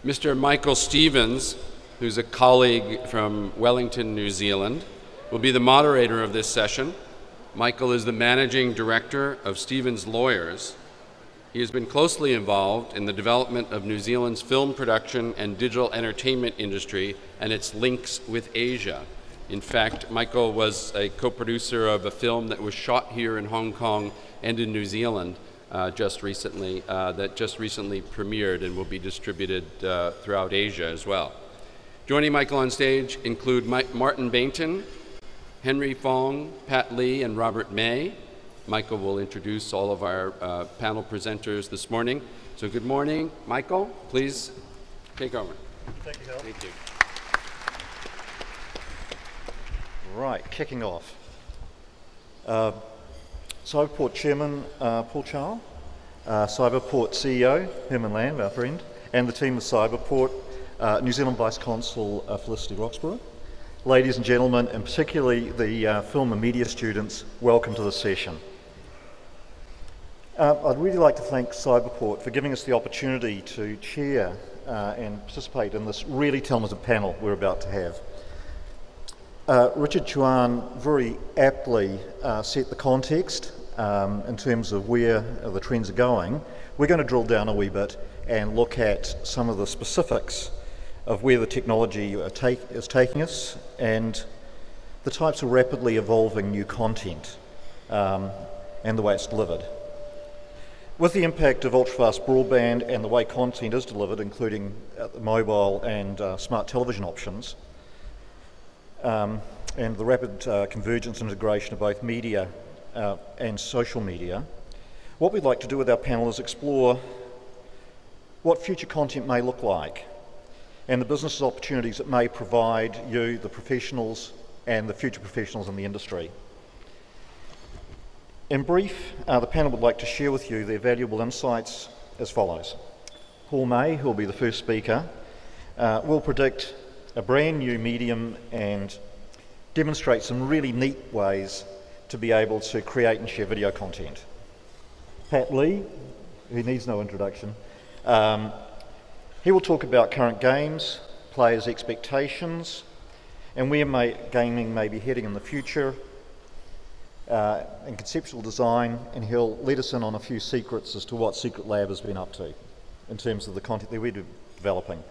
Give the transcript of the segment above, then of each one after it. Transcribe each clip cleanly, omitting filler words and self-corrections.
Mr. Michael Stevens, who's a colleague from Wellington, New Zealand, will be the moderator of this session. Michael is the managing director of Stevens Lawyers. He has been closely involved in the development of New Zealand's film production and digital entertainment industry and its links with Asia. In fact, Michael was a co-producer of a film that was shot here in Hong Kong and in New Zealand that just recently premiered and will be distributed throughout Asia as well. Joining Michael on stage include Martin Baynton, Henry Fong, Pat Lee, and Robert May. Michael will introduce all of our panel presenters this morning. So good morning, Michael. Please take over. Thank you, Hal. Thank you. Right, kicking off. Cyberport Chairman Paul Chow, Cyberport CEO Herman Lamb, our friend, and the team of Cyberport, New Zealand Vice Consul Felicity Roxburgh. Ladies and gentlemen, and particularly the film and media students, welcome to this session. I'd really like to thank Cyberport for giving us the opportunity to chair and participate in this really talented panel we're about to have. Richard Chuan very aptly set the context in terms of where the trends are going. We're going to drill down a wee bit and look at some of the specifics of where the technology is taking us and the types of rapidly evolving new content and the way it's delivered. With the impact of ultra-fast broadband and the way content is delivered, including mobile and smart television options, and the rapid convergence and integration of both media and social media, what we'd like to do with our panel is explore what future content may look like and the business opportunities it may provide you, the professionals, and the future professionals in the industry. In brief, the panel would like to share with you their valuable insights as follows. Paul May, who will be the first speaker, will predict a brand new medium and demonstrate some really neat ways to be able to create and share video content. Pat Lee, who needs no introduction, he will talk about current games, players' expectations, and where gaming may be heading in the future, and conceptual design, and he'll let us in on a few secrets as to what SecretLab has been up to in terms of the content that we're developing.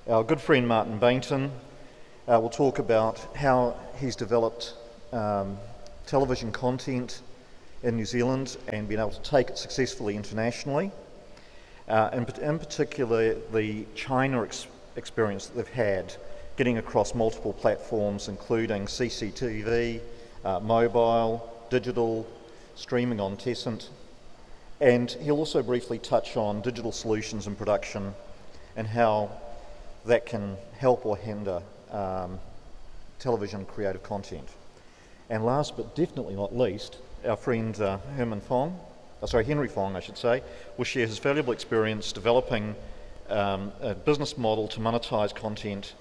Our good friend Martin Baynton will talk about how he's developed television content in New Zealand and been able to take it successfully internationally. In particular, the China experience that they've had getting across multiple platforms, including CCTV, mobile, digital, streaming on Tencent. And he'll also briefly touch on digital solutions in production and how that can help or hinder television creative content. And last but definitely not least, our friend Henry Fong, I should say, will share his valuable experience developing a business model to monetize content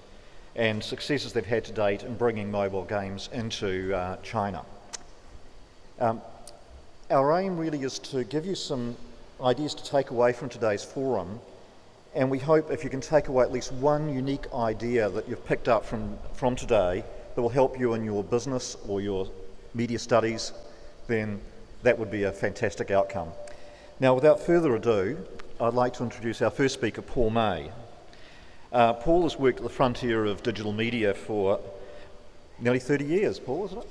and successes they've had to date in bringing mobile games into China. Our aim really is to give you some ideas to take away from today's forum, and we hope if you can take away at least one unique idea that you've picked up from today that will help you in your business or your media studies, then that would be a fantastic outcome. Now, without further ado, I'd like to introduce our first speaker, Paul May. Paul has worked at the frontier of digital media for nearly 30 years, Paul, isn't it?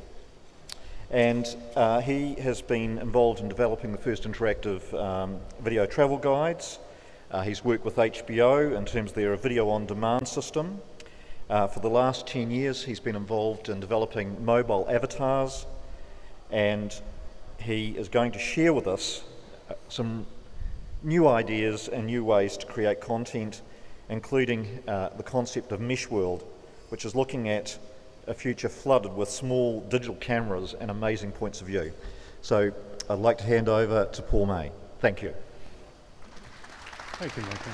And he has been involved in developing the first interactive video travel guides. He's worked with HBO in terms of their video on-demand system. For the last 10 years, he's been involved in developing mobile avatars, and he is going to share with us some new ideas and new ways to create content, including the concept of Mesh World, which is looking at a future flooded with small digital cameras and amazing points of view. So I'd like to hand over to Paul May. Thank you. Thank you, Michael.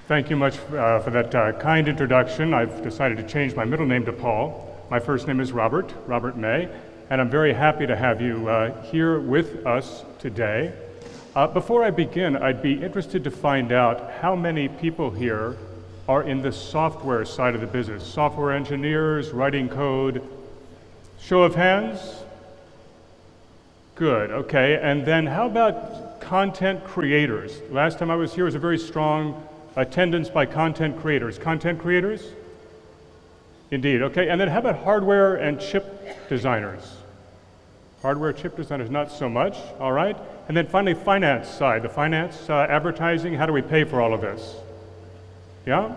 Thank you much for that kind introduction. I've decided to change my middle name to Paul. My first name is Robert May, and I'm very happy to have you here with us today. Before I begin, I'd be interested to find out how many people here are in the software side of the business. Software engineers, writing code. Show of hands? Good, okay. And then how about content creators? Last time I was here was a very strong attendance by content creators. Content creators? Indeed, okay. And then how about hardware and chip designers? Hardware chip designers, not so much, all right. And then finally, finance side, the finance, advertising, how do we pay for all of this? Yeah?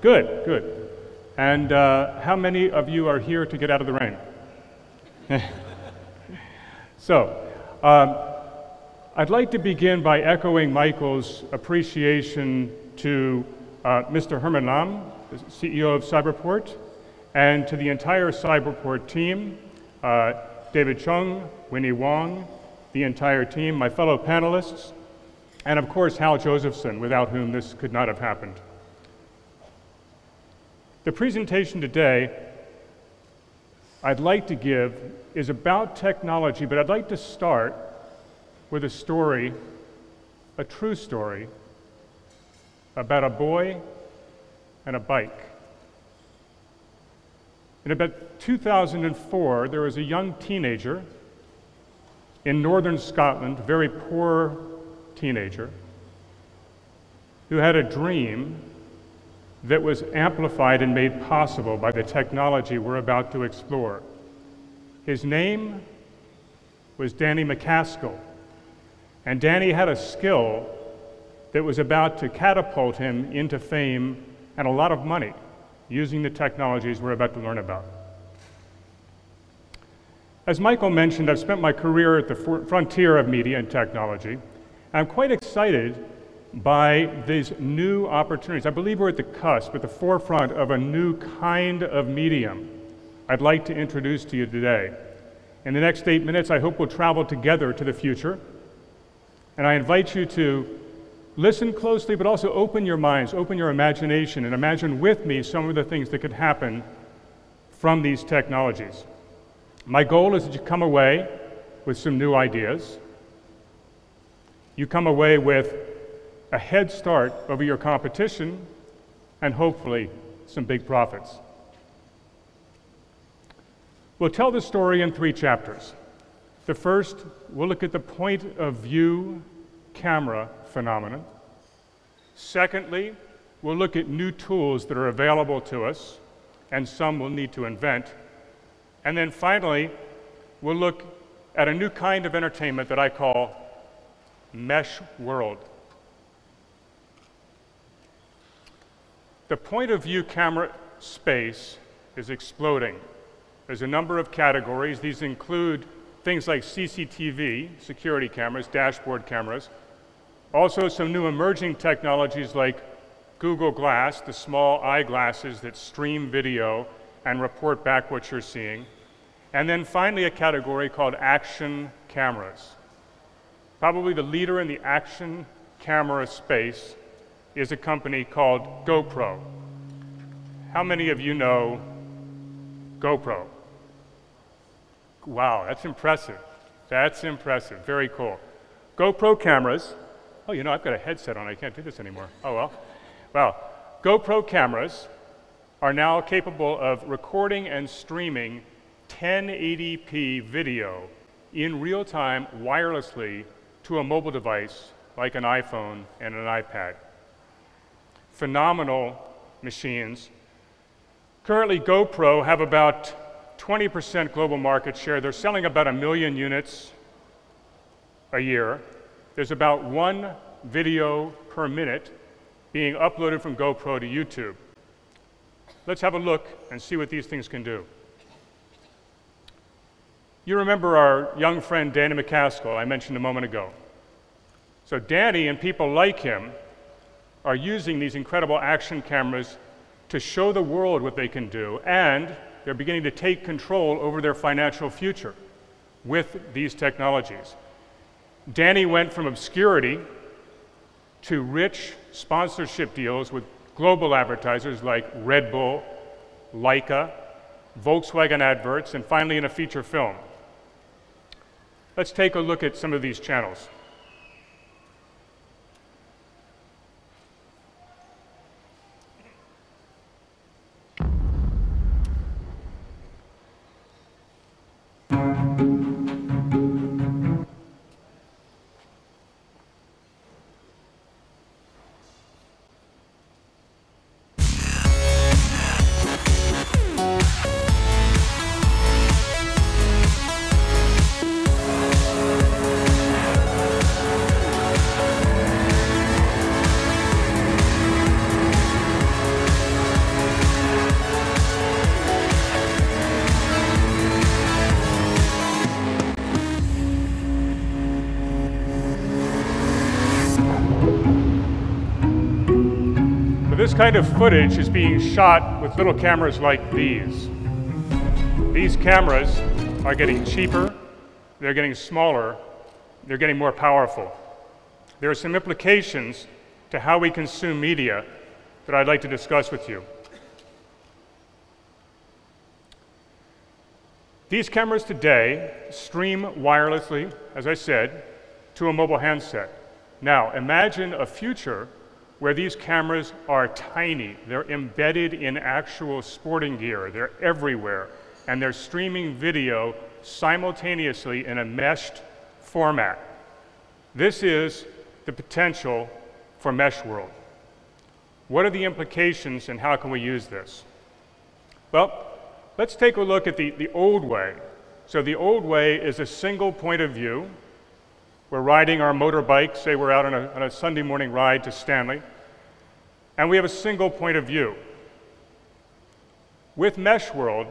Good, good. And how many of you are here to get out of the rain? So, I'd like to begin by echoing Michael's appreciation to Mr. Herman Lam, the CEO of Cyberport, and to the entire Cyberport team, David Chung, Winnie Wong, the entire team, my fellow panelists, and of course Hal Josephson, without whom this could not have happened. The presentation today I'd like to give is about technology, but I'd like to start with a story, a true story, about a boy and a bike. In about 2004, there was a young teenager in northern Scotland, very poor teenager, who had a dream that was amplified and made possible by the technology we're about to explore. His name was Danny McCaskill, and Danny had a skill that was about to catapult him into fame and a lot of money using the technologies we're about to learn about. As Michael mentioned, I've spent my career at the frontier of media and technology. I'm quite excited by these new opportunities. I believe we're at the cusp, at the forefront of a new kind of medium I'd like to introduce to you today. In the next 8 minutes, I hope we'll travel together to the future. And I invite you to listen closely, but also open your minds, open your imagination, and imagine with me some of the things that could happen from these technologies. My goal is that you come away with some new ideas. You come away with a head start over your competition, and hopefully some big profits. We'll tell the story in 3 chapters. The first, we'll look at the point of view camera phenomenon. Secondly, we'll look at new tools that are available to us, and some we'll need to invent. And then finally, we'll look at a new kind of entertainment that I call mesh world. The point of view camera space is exploding. There's a number of categories. These include things like CCTV, security cameras, dashboard cameras. Also some new emerging technologies like Google Glass, the small eyeglasses that stream video and report back what you're seeing. And then finally a category called action cameras. Probably the leader in the action camera space is a company called GoPro. How many of you know GoPro? Wow, that's impressive. That's impressive, very cool. GoPro cameras, oh, you know, I've got a headset on, I can't do this anymore. Oh, well. Well, GoPro cameras are now capable of recording and streaming 1080p video in real time wirelessly to a mobile device like an iPhone and an iPad. Phenomenal machines. Currently, GoPro have about 20% global market share. They're selling about 1 million units a year. There's about 1 video per minute being uploaded from GoPro to YouTube. Let's have a look and see what these things can do. You remember our young friend Danny McCaskill I mentioned a moment ago. So Danny and people like him are using these incredible action cameras to show the world what they can do, and they're beginning to take control over their financial future with these technologies. Danny went from obscurity to rich sponsorship deals with global advertisers like Red Bull, Leica, Volkswagen adverts, and finally in a feature film. Let's take a look at some of these channels. This kind of footage is being shot with little cameras like these. These cameras are getting cheaper, they're getting smaller, they're getting more powerful. There are some implications to how we consume media that I'd like to discuss with you. These cameras today stream wirelessly, as I said, to a mobile handset. Now, imagine a future where these cameras are tiny. They're embedded in actual sporting gear. They're everywhere. And they're streaming video simultaneously in a meshed format. This is the potential for Mesh World. What are the implications and how can we use this? Well, let's take a look at the old way. So the old way is a single point of view. We're riding our motorbike, say we're out on a Sunday morning ride to Stanley, and we have a single point of view. With Mesh World,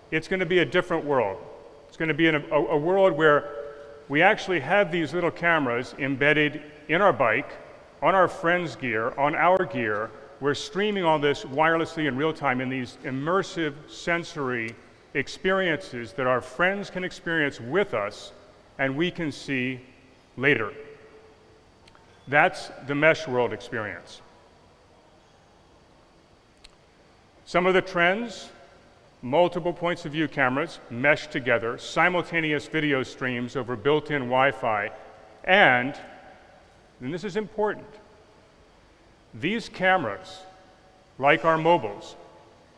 it's going to be a different world. It's going to be a world where we actually have these little cameras embedded in our bike, on our friend's gear, on our gear. We're streaming all this wirelessly in real time in these immersive sensory experiences that our friends can experience with us and we can see later. That's the Mesh World experience. Some of the trends: multiple points of view cameras meshed together, simultaneous video streams over built-in Wi-Fi, and this is important, these cameras, like our mobiles,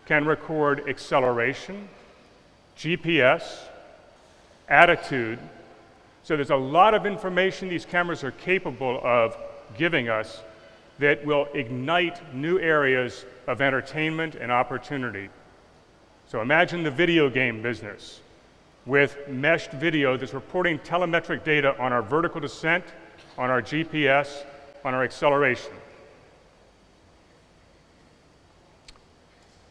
can record acceleration, GPS, attitude. So there's a lot of information these cameras are capable of giving us that will ignite new areas of entertainment and opportunity. So imagine the video game business with meshed video that's reporting telemetric data on our vertical descent, on our GPS, on our acceleration.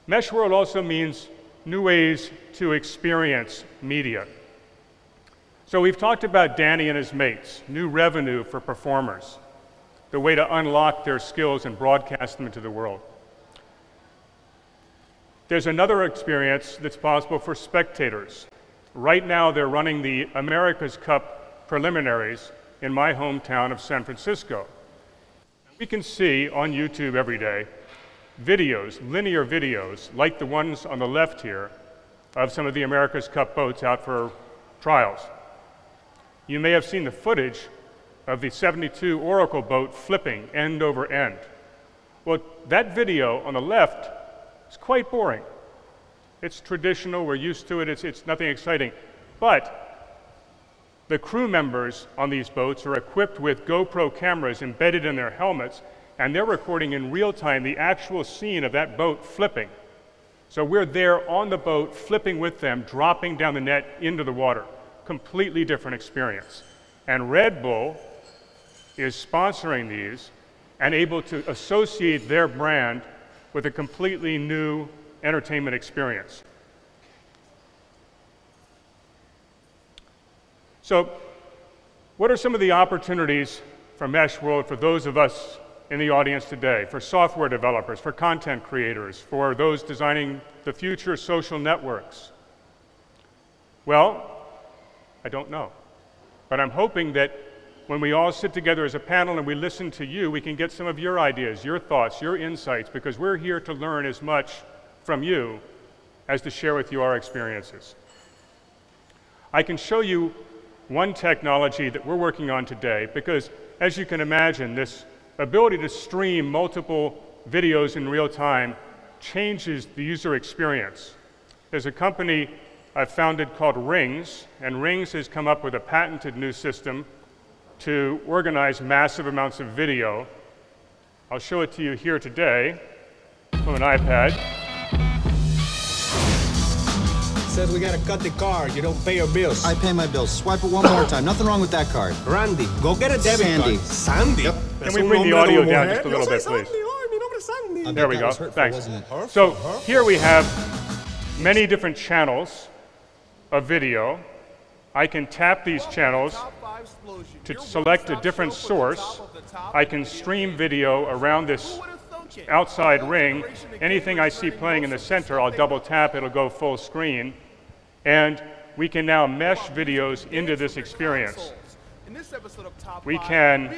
Mesh World also means new ways to experience media. So we've talked about Danny and his mates, new revenue for performers, the way to unlock their skills and broadcast them into the world. There's another experience that's possible for spectators. Right now they're running the America's Cup preliminaries in my hometown of San Francisco. We can see on YouTube every day videos, linear videos, like the ones on the left here, of some of the America's Cup boats out for trials. You may have seen the footage of the 72 Oracle boat flipping end over end. Well, that video on the left is quite boring. It's traditional, we're used to it, it's nothing exciting. But the crew members on these boats are equipped with GoPro cameras embedded in their helmets, and they're recording in real time the actual scene of that boat flipping. So we're there on the boat, flipping with them, dropping down the net into the water. Completely different experience. And Red Bull is sponsoring these and able to associate their brand with a completely new entertainment experience. So, what are some of the opportunities for Mesh World for those of us in the audience today, for software developers, for content creators, for those designing the future social networks? Well, I don't know. But I'm hoping that when we all sit together as a panel and we listen to you, we can get some of your ideas, your thoughts, your insights, because we're here to learn as much from you as to share with you our experiences. I can show you one technology that we're working on today, because as you can imagine, this ability to stream multiple videos in real time changes the user experience. There's a company I've founded called Rings, and Rings has come up with a patented new system to organize massive amounts of video. I'll show it to you here today from an iPad. Says we gotta cut the card. You don't pay your bills. I pay my bills. Swipe it one more time. Nothing wrong with that card. Randy, go get a debit card. Sandy. Yep. Can we bring the audio down just a little bit, please? There we go. Thanks. So here we have many different channels of video. I can tap these channels to select a different source. I can stream video around this outside ring. Anything I see playing in the center, I'll double tap, it'll go full screen. And we can now mesh videos into this experience. We can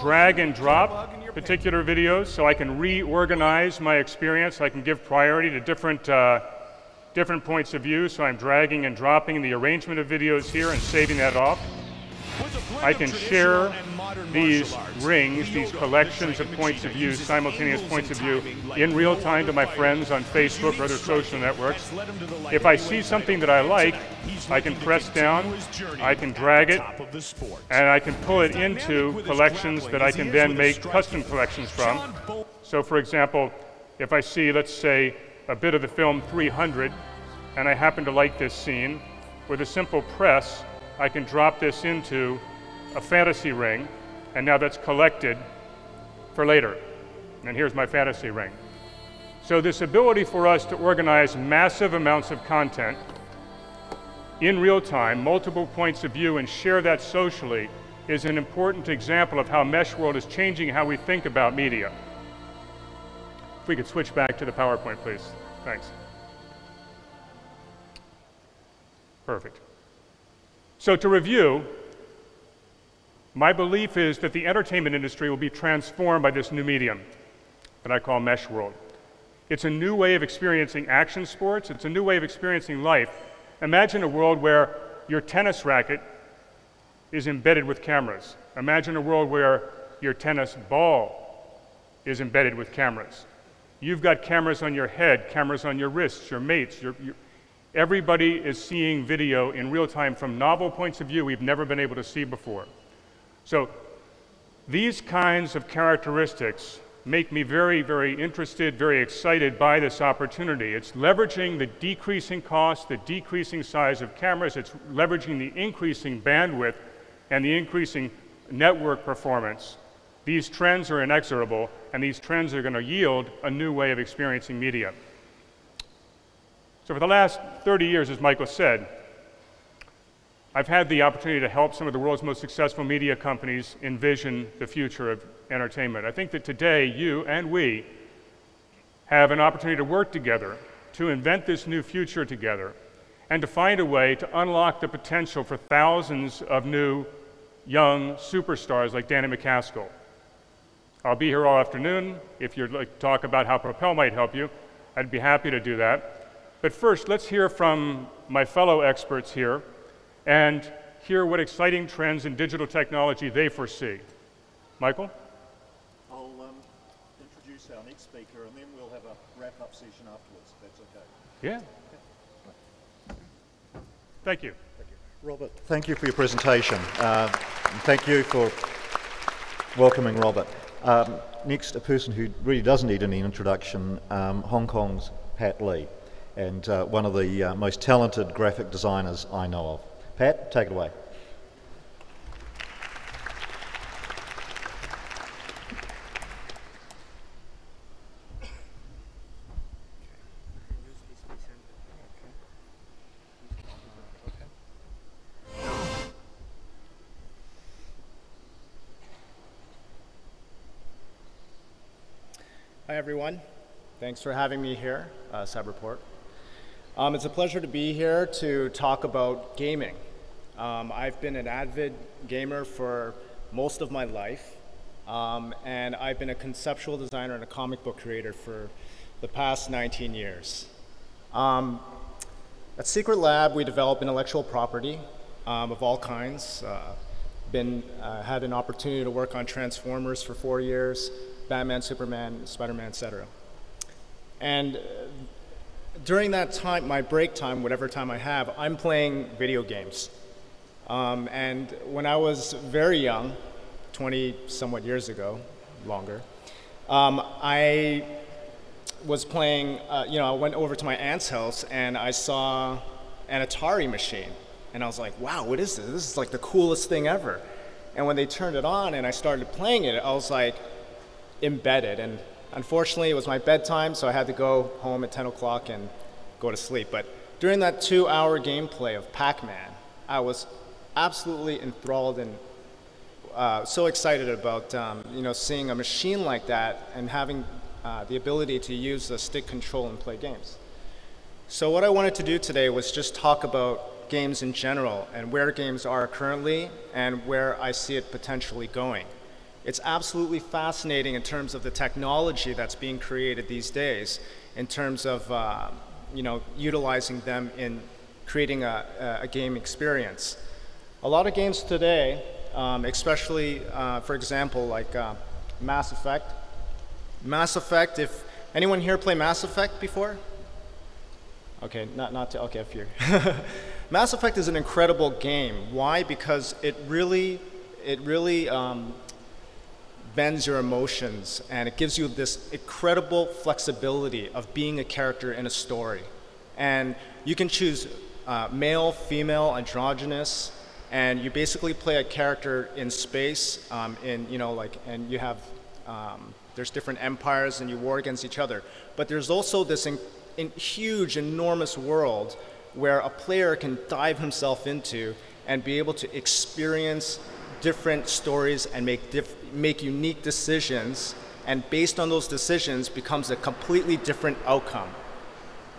drag and drop particular videos, so I can reorganize my experience. I can give priority to different points of view, so I'm dragging and dropping the arrangement of videos here and saving that off. I can share these rings, these collections of points of view, simultaneous points of view, in real time to my friends on Facebook or other social networks. If I see something that I like, I can press down, I can drag it, and I can pull it into collections that I can then make custom collections from. So for example, if I see, let's say, a bit of the film 300, and I happen to like this scene, with a simple press, I can drop this into a fantasy ring, and now that's collected for later. And here's my fantasy ring. So this ability for us to organize massive amounts of content in real time, multiple points of view, and share that socially is an important example of how Mesh World is changing how we think about media. If we could switch back to the PowerPoint, please. Thanks. Perfect. So to review, my belief is that the entertainment industry will be transformed by this new medium that I call Mesh World. It's a new way of experiencing action sports. It's a new way of experiencing life. Imagine a world where your tennis racket is embedded with cameras. Imagine a world where your tennis ball is embedded with cameras. You've got cameras on your head, cameras on your wrists, your mates. Everybody is seeing video in real time from novel points of view we've never been able to see before. So these kinds of characteristics make me very, very interested, very excited by this opportunity. It's leveraging the decreasing cost, the decreasing size of cameras. It's leveraging the increasing bandwidth and the increasing network performance. These trends are inexorable, and these trends are going to yield a new way of experiencing media. So for the last 30 years, as Michael said, I've had the opportunity to help some of the world's most successful media companies envision the future of entertainment. I think that today, you and we have an opportunity to work together, to invent this new future together, and to find a way to unlock the potential for thousands of new young superstars like Danny McCaskill. I'll be here all afternoon. If you'd like to talk about how Propel might help you, I'd be happy to do that. But first, let's hear from my fellow experts here and hear what exciting trends in digital technology they foresee. Michael? I'll introduce our next speaker, and then we'll have a wrap-up session afterwards, if that's okay. Yeah. Thank you. Thank you. Robert, thank you for your presentation. And thank you for welcoming Robert. Next, a person who really doesn't need any introduction, Hong Kong's Pat Lee, and one of the most talented graphic designers I know of. Pat, take it away. Hi everyone, thanks for having me here, Cyberport. It's a pleasure to be here to talk about gaming. I've been an avid gamer for most of my life, and I've been a conceptual designer and a comic book creator for the past 19 years. At SecretLab, we develop intellectual property of all kinds. Had an opportunity to work on Transformers for 4 years, Batman, Superman, Spider-Man, etc. And during that time, my break time, whatever time I have, I'm playing video games. And when I was very young, 20 somewhat years ago, longer, I was playing, I went over to my aunt's house and I saw an Atari machine. And I was like, wow, what is this? This is like the coolest thing ever. And when they turned it on and I started playing it, I was like, embedded. And unfortunately, it was my bedtime, so I had to go home at 10 o'clock and go to sleep. But during that 2-hour gameplay of Pac-Man, I was absolutely enthralled and so excited about seeing a machine like that and having the ability to use the stick control and play games. So what I wanted to do today was just talk about games in general and where games are currently and where I see it potentially going. It's absolutely fascinating in terms of the technology that's being created these days, in terms of utilizing them in creating a game experience. A lot of games today, especially for example like Mass Effect. Mass Effect, if anyone here play Mass Effect before? Okay, okay, a few. Mass Effect is an incredible game. Why? Because it really bends your emotions, and it gives you this incredible flexibility of being a character in a story. And you can choose male, female, androgynous, and you basically play a character in space, and you have there's different empires, and you war against each other. But there's also this huge, enormous world where a player can dive himself into and be able to experience different stories and make unique decisions, and based on those decisions becomes a completely different outcome.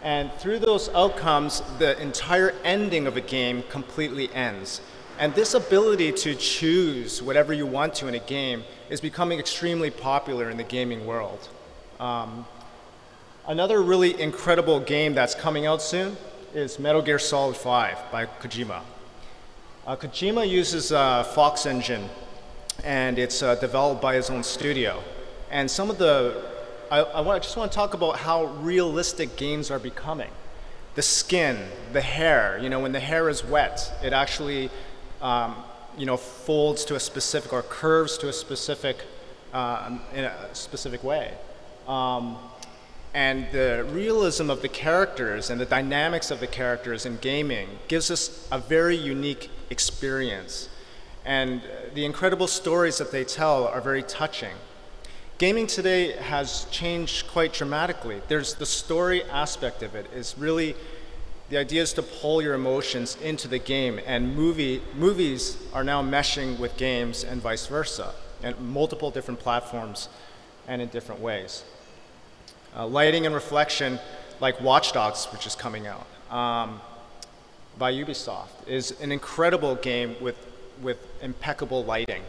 And through those outcomes, the entire ending of a game completely ends. And this ability to choose whatever you want to in a game is becoming extremely popular in the gaming world. Another really incredible game that's coming out soon is Metal Gear Solid 5 by Kojima. Kojima uses Fox engine, and it's developed by his own studio. And some of I just want to talk about how realistic games are becoming. The skin, the hair, when the hair is wet, it actually folds to a specific, or curves to a specific, in a specific way. And the realism of the characters and the dynamics of the characters in gaming gives us a very unique experience. And the incredible stories that they tell are very touching. Gaming today has changed quite dramatically. There's the story aspect of it is really, the idea is to pull your emotions into the game, and movies are now meshing with games and vice versa, and multiple different platforms and in different ways. Lighting and reflection, like Watch Dogs, which is coming out by Ubisoft, is an incredible game with impeccable lighting.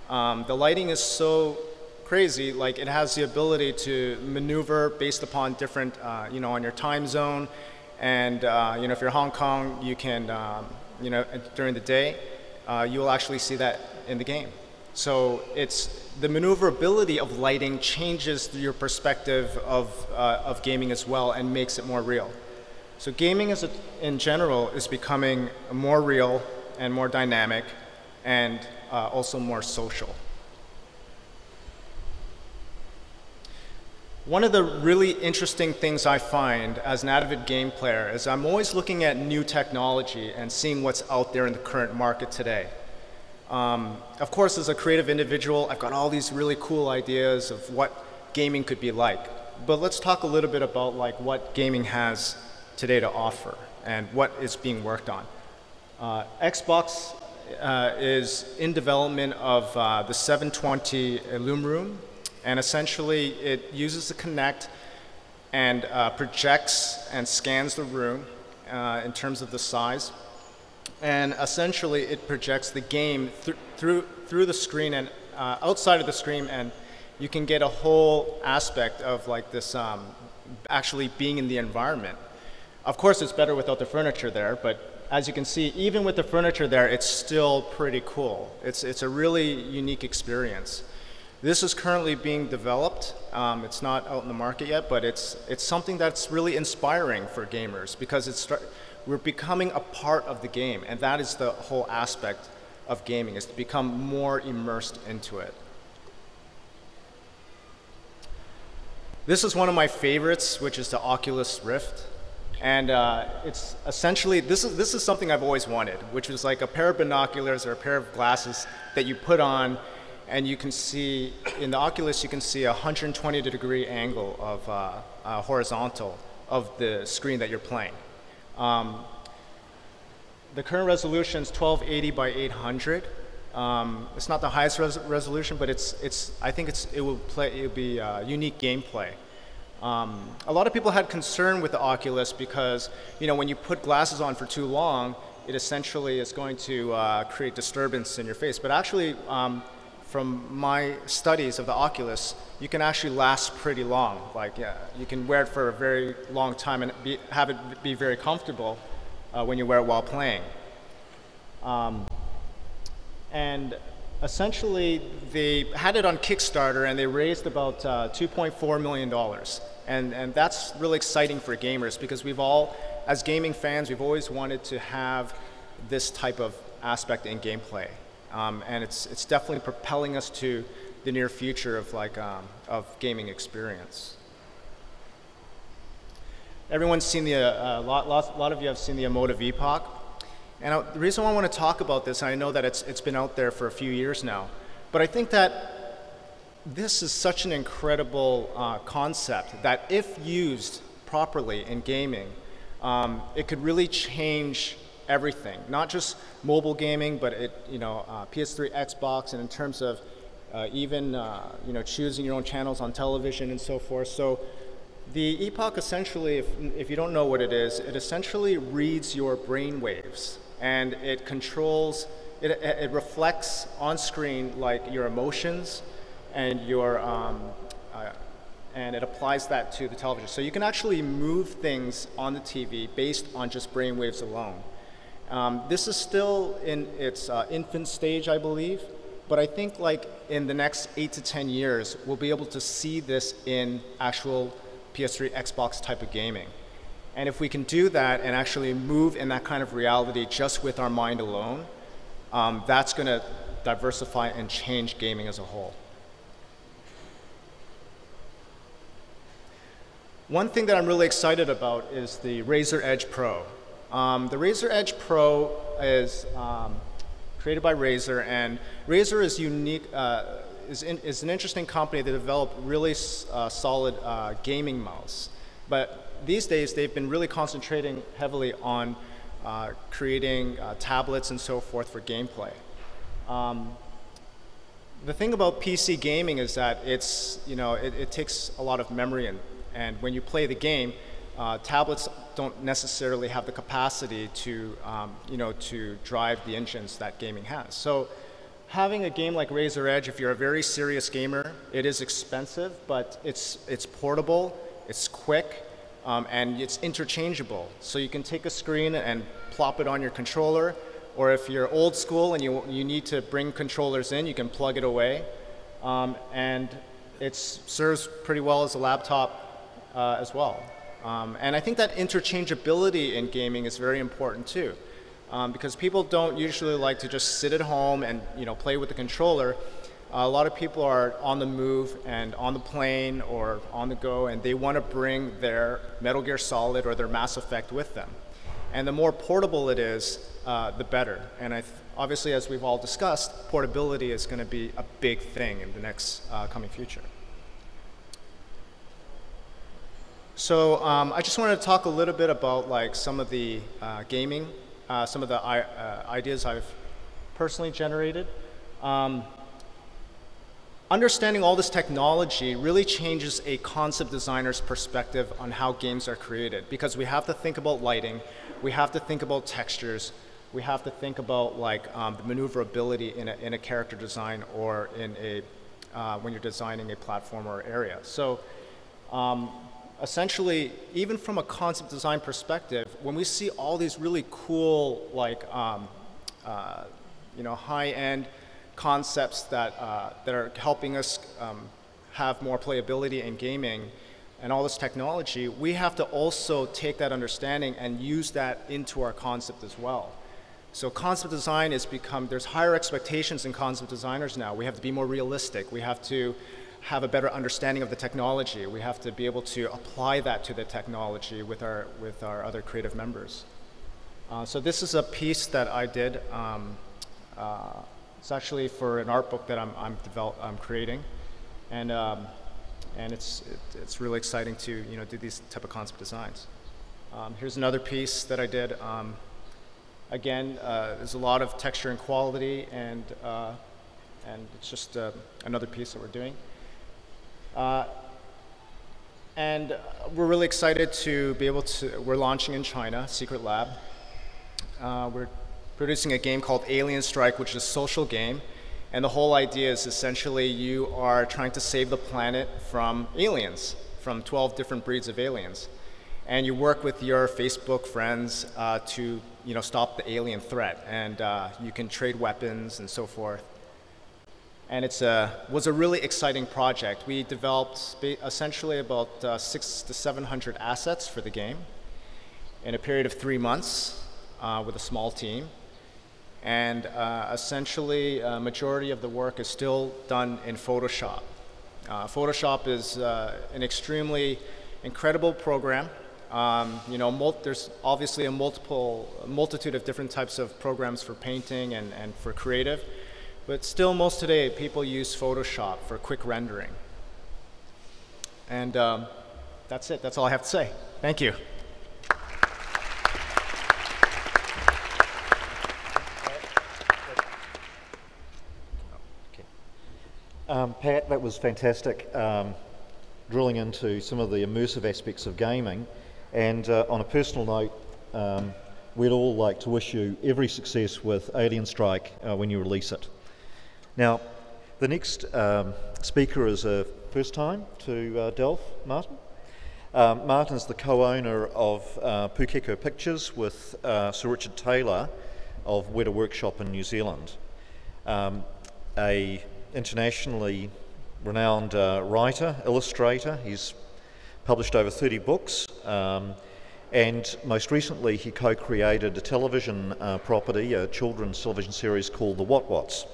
The lighting is so crazy, like it has the ability to maneuver based upon different, on your time zone, and if you're Hong Kong, you can, during the day, you will actually see that in the game. So it's the maneuverability of lighting changes your perspective of gaming as well, and makes it more real. So gaming in general is becoming more real and more dynamic, and also more social. One of the really interesting things I find as an avid game player is I'm always looking at new technology and seeing what's out there in the current market today. Of course, as a creative individual, I've got all these really cool ideas of what gaming could be like. But let's talk a little bit about what gaming has today to offer and what is being worked on. Xbox is in development of the 720 Illum Room, and essentially it uses the Kinect and projects and scans the room in terms of the size. And essentially, it projects the game through the screen and outside of the screen, and you can get a whole aspect of this actually being in the environment. Of course, it's better without the furniture there, but as you can see, even with the furniture there, it's still pretty cool. It's a really unique experience. This is currently being developed. It's not out in the market yet, but it's something that's really inspiring for gamers, because we're becoming a part of the game, and that is the whole aspect of gaming, is to become more immersed into it. This is one of my favorites, which is the Oculus Rift. And it's essentially, this is something I've always wanted, which is like a pair of binoculars or a pair of glasses that you put on, and you can see, in the Oculus, you can see a 120-degree angle of horizontal of the screen that you're playing. The current resolution is 1280 by 800. It's not the highest resolution, but I think it will be unique gameplay. A lot of people had concern with the Oculus because, when you put glasses on for too long, it essentially is going to create disturbance in your face. But actually, from my studies of the Oculus, you can actually last pretty long. Like, you can wear it for a very long time and have it be very comfortable when you wear it while playing. And essentially, they had it on Kickstarter and they raised about $2.4 million. And that's really exciting for gamers because we've all, as gaming fans, we've always wanted to have this type of aspect in gameplay. And it's definitely propelling us to the near future of gaming experience. Everyone's seen a lot of you have seen the Emotive Epoch. And the reason why I want to talk about this, and I know that it's been out there for a few years now, but I think that this is such an incredible concept that if used properly in gaming, it could really change everything. Not just mobile gaming, but PS3, Xbox, and in terms of even choosing your own channels on television and so forth. So the Epoch essentially, if you don't know what it is, it essentially reads your brain waves and it controls, it reflects on screen like your emotions and and it applies that to the television. So you can actually move things on the TV based on just brain waves alone. This is still in its infant stage, I believe, but I think like in the next 8 to 10 years, we'll be able to see this in actual PS3, Xbox type of gaming. And if we can do that and actually move in that kind of reality just with our mind alone, that's going to diversify and change gaming as a whole. One thing that I'm really excited about is the Razer Edge Pro. The Razer Edge Pro is created by Razer, and Razer is unique, is an interesting company that developed really solid gaming mouse. But these days, they've been really concentrating heavily on creating tablets and so forth for gameplay. The thing about PC gaming is that it takes a lot of memory, and when you play the game, tablets don't necessarily have the capacity to, to drive the engines that gaming has. So having a game like Razer Edge, if you're a very serious gamer, it is expensive, but it's portable, it's quick, and it's interchangeable. So you can take a screen and plop it on your controller, or if you're old school and you need to bring controllers in, you can plug it away. And it serves pretty well as a laptop as well. And I think that interchangeability in gaming is very important too, because people don't usually like to just sit at home and play with the controller. A lot of people are on the move and on the plane or on the go, and they want to bring their Metal Gear Solid or their Mass Effect with them. And the more portable it is, the better. And obviously, as we've all discussed, portability is going to be a big thing in the next coming future. So I just wanted to talk a little bit about some of the gaming, some of the ideas I've personally generated. Understanding all this technology really changes a concept designer's perspective on how games are created, because we have to think about lighting, we have to think about textures, we have to think about the maneuverability in a character design or in when you're designing a platform or area. So essentially, even from a concept design perspective, when we see all these really cool, high-end concepts that are helping us have more playability in gaming and all this technology, we have to also take that understanding and use that into our concept as well. So concept design there's higher expectations in concept designers now. We have to be more realistic. We have to have a better understanding of the technology. We have to be able to apply that to the technology with our other creative members. So this is a piece that I did. It's actually for an art book that I'm creating, and it's really exciting to do these type of concept designs. Here's another piece that I did. Again, there's a lot of texture and quality, and it's just another piece that we're doing. And we're really excited to be able to, we're launching in China, SecretLab. We're producing a game called Alien Strike, which is a social game. And the whole idea is essentially you are trying to save the planet from aliens, from 12 different breeds of aliens. And you work with your Facebook friends to stop the alien threat. And you can trade weapons and so forth. And it was a really exciting project. We developed essentially about 600 to 700 assets for the game in a period of 3 months with a small team. And essentially, a majority of the work is still done in Photoshop. Photoshop is an extremely incredible program. There's obviously a multitude of different types of programs for painting and for creative. But still, most today, people use Photoshop for quick rendering. And that's it. That's all I have to say. Thank you. Pat, that was fantastic, drilling into some of the immersive aspects of gaming. And on a personal note, we'd all like to wish you every success with Alien Strike when you release it. Now, the next speaker is a first time to DELF, Martin. Martin's the co-owner of Pukeko Pictures with Sir Richard Taylor of Weta Workshop in New Zealand. A internationally renowned writer, illustrator. He's published over 30 books, and most recently he co-created a television property, a children's television series called The What-What's,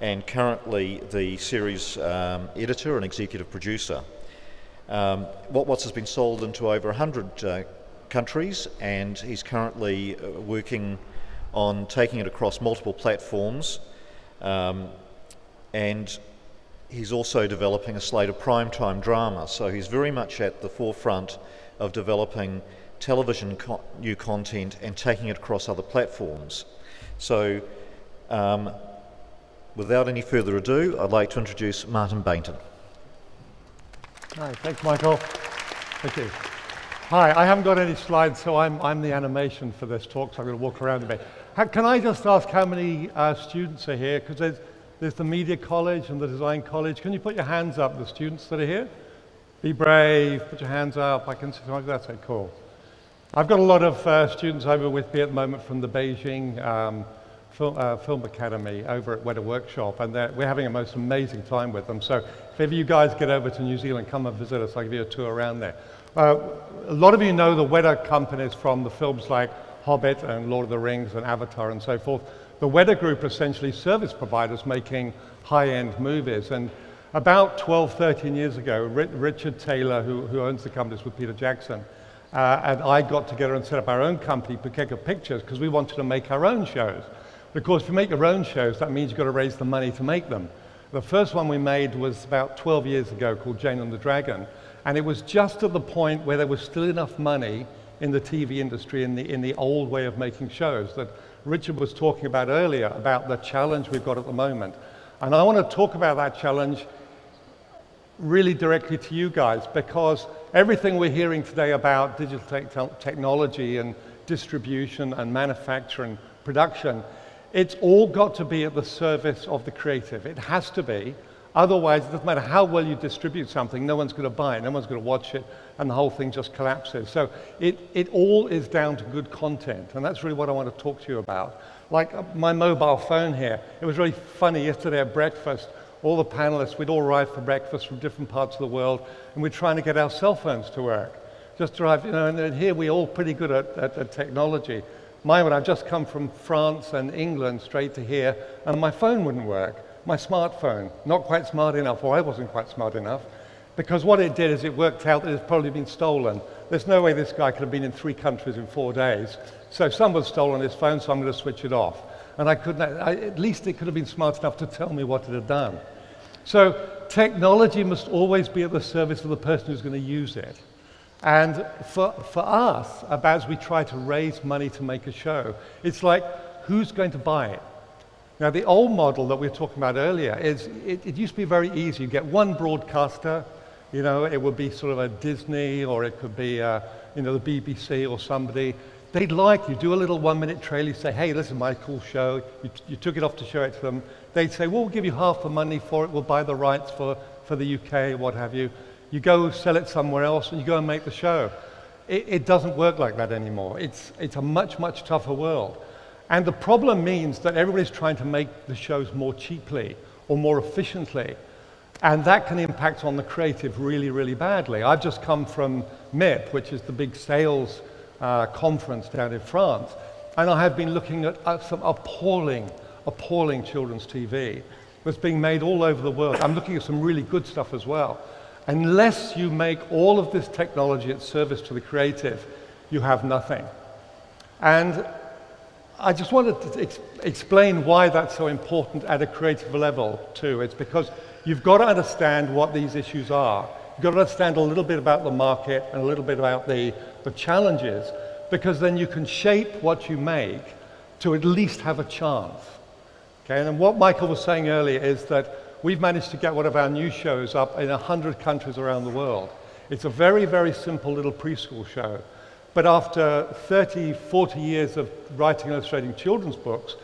and currently the series editor and executive producer. What-What's has been sold into over 100 countries, and he's currently working on taking it across multiple platforms, and he's also developing a slate of primetime drama, so he's very much at the forefront of developing television new content and taking it across other platforms. So without any further ado, I'd like to introduce Martin Baynton. Hi, thanks, Michael. Thank you. Hi, I haven't got any slides, so I'm the animation for this talk, so I'm going to walk around a bit. Can I just ask how many students are here? Because there's the Media College and the Design College. Can you put your hands up, the students that are here? Be brave, put your hands up. I can see some of that. That's cool. I've got a lot of students over with me at the moment from the Beijing Film Academy over at Weta Workshop, and we're having a most amazing time with them. So if ever you guys get over to New Zealand, come and visit us. I'll give you a tour around there. A lot of you know the Weta companies from the films like Hobbit and Lord of the Rings and Avatar and so forth. The Weta Group are essentially service providers making high-end movies. And about 12, 13 years ago, Richard Taylor, who owns the companies with Peter Jackson, and I got together and set up our own company, Pukeko Pictures, because we wanted to make our own shows. But of course, if you make your own shows, that means you've got to raise the money to make them. The first one we made was about 12 years ago, called Jane and the Dragon. And it was just at the point where there was still enough money in the TV industry, in the old way of making shows, that Richard was talking about earlier, about the challenge we've got at the moment. And I want to talk about that challenge really directly to you guys, because everything we're hearing today about digital technology and distribution and manufacturing, production, it's all got to be at the service of the creative. It has to be. Otherwise, it doesn't matter how well you distribute something, no one's going to buy it, no one's going to watch it, and the whole thing just collapses. So it all is down to good content, and that's really what I want to talk to you about. Like my mobile phone here, it was really funny yesterday at breakfast, all the panelists, we'd all arrived for breakfast from different parts of the world, and we're trying to get our cell phones to work. Just arrived, and here we're all pretty good at technology. Mine, when I've just come from France and England straight to here, and my phone wouldn't work. My smartphone, not quite smart enough, or I wasn't quite smart enough, because what it did is it worked out that it had probably been stolen. There's no way this guy could have been in 3 countries in 4 days. So someone's stolen his phone, so I'm going to switch it off. And I couldn't, at least it could have been smart enough to tell me what it had done. So technology must always be at the service of the person who's going to use it. And for us, as we try to raise money to make a show, it's like, who's going to buy it? Now, the old model that we were talking about earlier is, it used to be very easy. You get one broadcaster, you know, it would be sort of a Disney, or it could be, you know, the BBC or somebody. They'd like you, do a little 1-minute trailer, you say, hey, this is my cool show. You took it off to show it to them. They'd say, well, we'll give you half the money for it, we'll buy the rights for the UK, what have you. You go sell it somewhere else, and you go and make the show. It doesn't work like that anymore. It's a much, much tougher world. And the problem means that everybody's trying to make the shows more cheaply or more efficiently. And that can impact on the creative really, really badly. I've just come from MIP, which is the big sales conference down in France. And I have been looking at some appalling children's TV that's being made all over the world. I'm looking at some really good stuff as well. Unless you make all of this technology at service to the creative, you have nothing. And I just wanted to explain why that's so important at a creative level too. It's because you've got to understand what these issues are. You've got to understand a little bit about the market and a little bit about the challenges, because then you can shape what you make to at least have a chance. Okay? And what Michael was saying earlier is that we've managed to get one of our new shows up in 100 countries around the world. It's a very, very simple little preschool show. But after 30, 40 years of writing and illustrating children's books,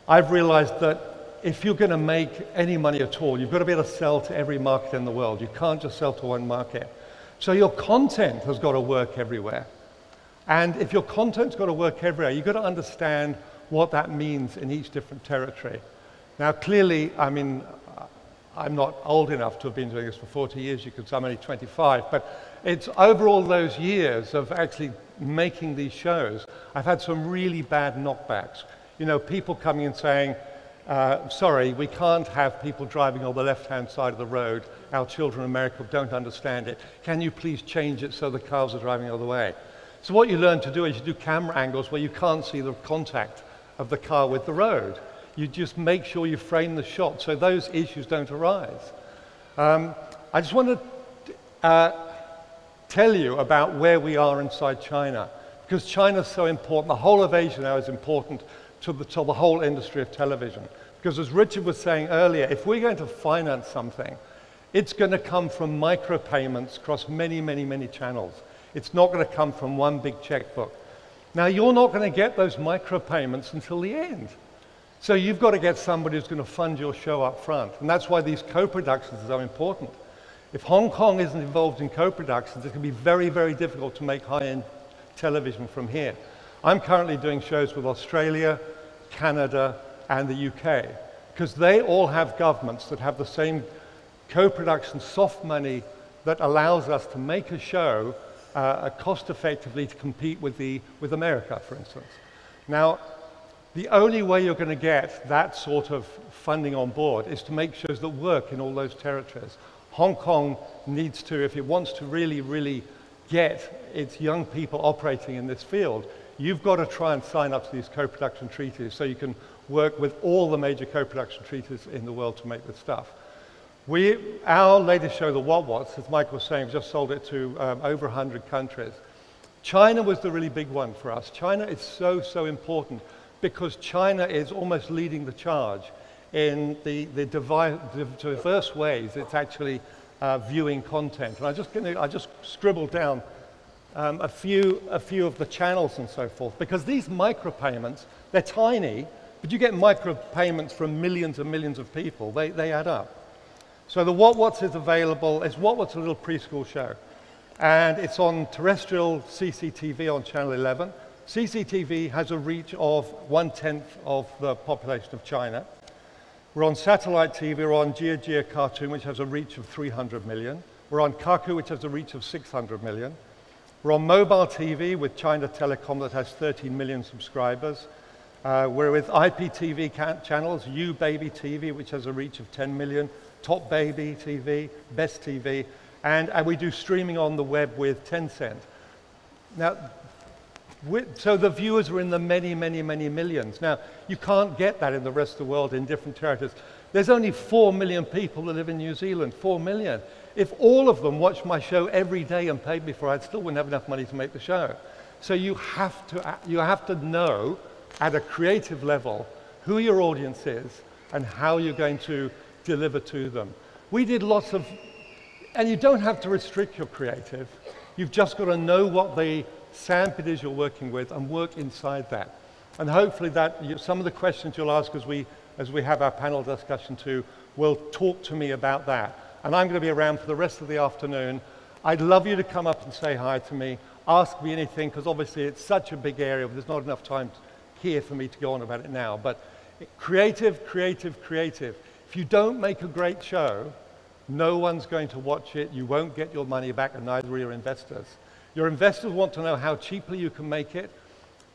I've realized that if you're going to make any money at all, you've got to be able to sell to every market in the world. You can't just sell to one market. So your content has got to work everywhere. And if your content's got to work everywhere, you've got to understand what that means in each different territory. Now, clearly, I mean, I'm not old enough to have been doing this for 40 years. You could say I'm only 25. But it's over all those years of actually making these shows, I've had some really bad knockbacks. You know, people coming and saying, sorry, we can't have people driving on the left-hand side of the road. Our children in America don't understand it. Can you please change it so the cars are driving the other way? So what you learn to do is you do camera angles where you can't see the contact of the car with the road. You just make sure you frame the shot so those issues don't arise. I just want to tell you about where we are inside China, because China's so important. The whole of Asia now is important to the whole industry of television. Because as Richard was saying earlier, if we're going to finance something, it's going to come from micropayments across many, many, many channels. It's not going to come from one big checkbook. Now, you're not going to get those micropayments until the end. So you've got to get somebody who's going to fund your show up front. And that's why these co-productions are so important. If Hong Kong isn't involved in co-productions, it's going to be very, very difficult to make high-end television from here. I'm currently doing shows with Australia, Canada, and the UK, because they all have governments that have the same co-production soft money that allows us to make a show cost-effectively to compete with America, for instance. Now, the only way you're going to get that sort of funding on board is to make shows that work in all those territories. Hong Kong needs to, if it wants to really, really get its young people operating in this field, you've got to try and sign up to these co-production treaties so you can work with all the major co-production treaties in the world to make this stuff. Our latest show, The What-What's, as Michael was saying, we've just sold it to over 100 countries. China was the really big one for us. China is so, so important because China is almost leading the charge in the diverse ways it's actually viewing content. And I just scribbled down a few of the channels and so forth, because these micropayments, they're tiny, but you get micropayments from millions and millions of people. They add up. So the What-What's is available. It's What-What's a little preschool show. And it's on terrestrial CCTV on Channel 11. CCTV has a reach of 1/10 of the population of China. We're on satellite TV, we're on Jia Cartoon, which has a reach of 300 million. We're on Kaku, which has a reach of 600 million. We're on mobile TV with China Telecom that has 13 million subscribers. We're with IPTV channels, YouBaby TV, which has a reach of 10 million, Top Baby TV, Best TV, and we do streaming on the web with Tencent. Now, so the viewers are in the many, many, many millions. Now, you can't get that in the rest of the world in different territories There's only 4 million people that live in New Zealand, 4 million. If all of them watched my show every day and paid me for it, I still wouldn't have enough money to make the show. So you have to know at a creative level who your audience is and how you're going to deliver to them. We did lots of, and you don't have to restrict your creative. You've just got to know what the sample is you're working with and work inside that. And hopefully some of the questions you'll ask as we have our panel discussion too will talk to me about that. And I'm going to be around for the rest of the afternoon. I'd love you to come up and say hi to me, ask me anything, because obviously it's such a big area, but there's not enough time here for me to go on about it now. But creative, creative, creative. If you don't make a great show, no one's going to watch it. You won't get your money back, and neither will your investors. Your investors want to know how cheaply you can make it.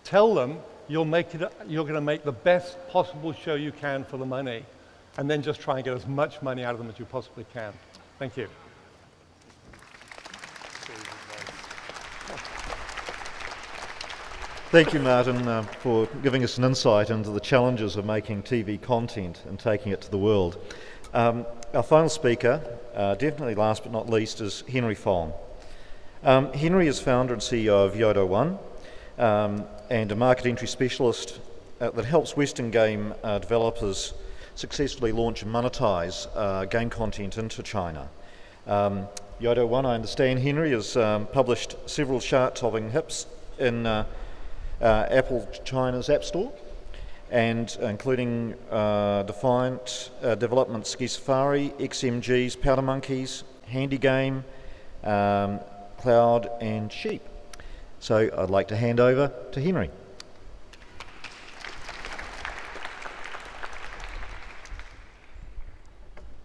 Tell them you're going to make the best possible show you can for the money, and then just try and get as much money out of them as you possibly can. Thank you. Thank you, Martin, for giving us an insight into the challenges of making TV content and taking it to the world. Our final speaker, definitely last but not least, is Henry Fong. Henry is founder and CEO of Yodo One, and a market entry specialist that helps Western game developers successfully launch and monetize game content into China. Yodo One, I understand, Henry, has published several chart-topping hits in Apple China's App Store, and including Defiant, Development Ski Safari, XMG's Powder Monkeys, Handy Game, Cloud and Sheep. So I'd like to hand over to Henry.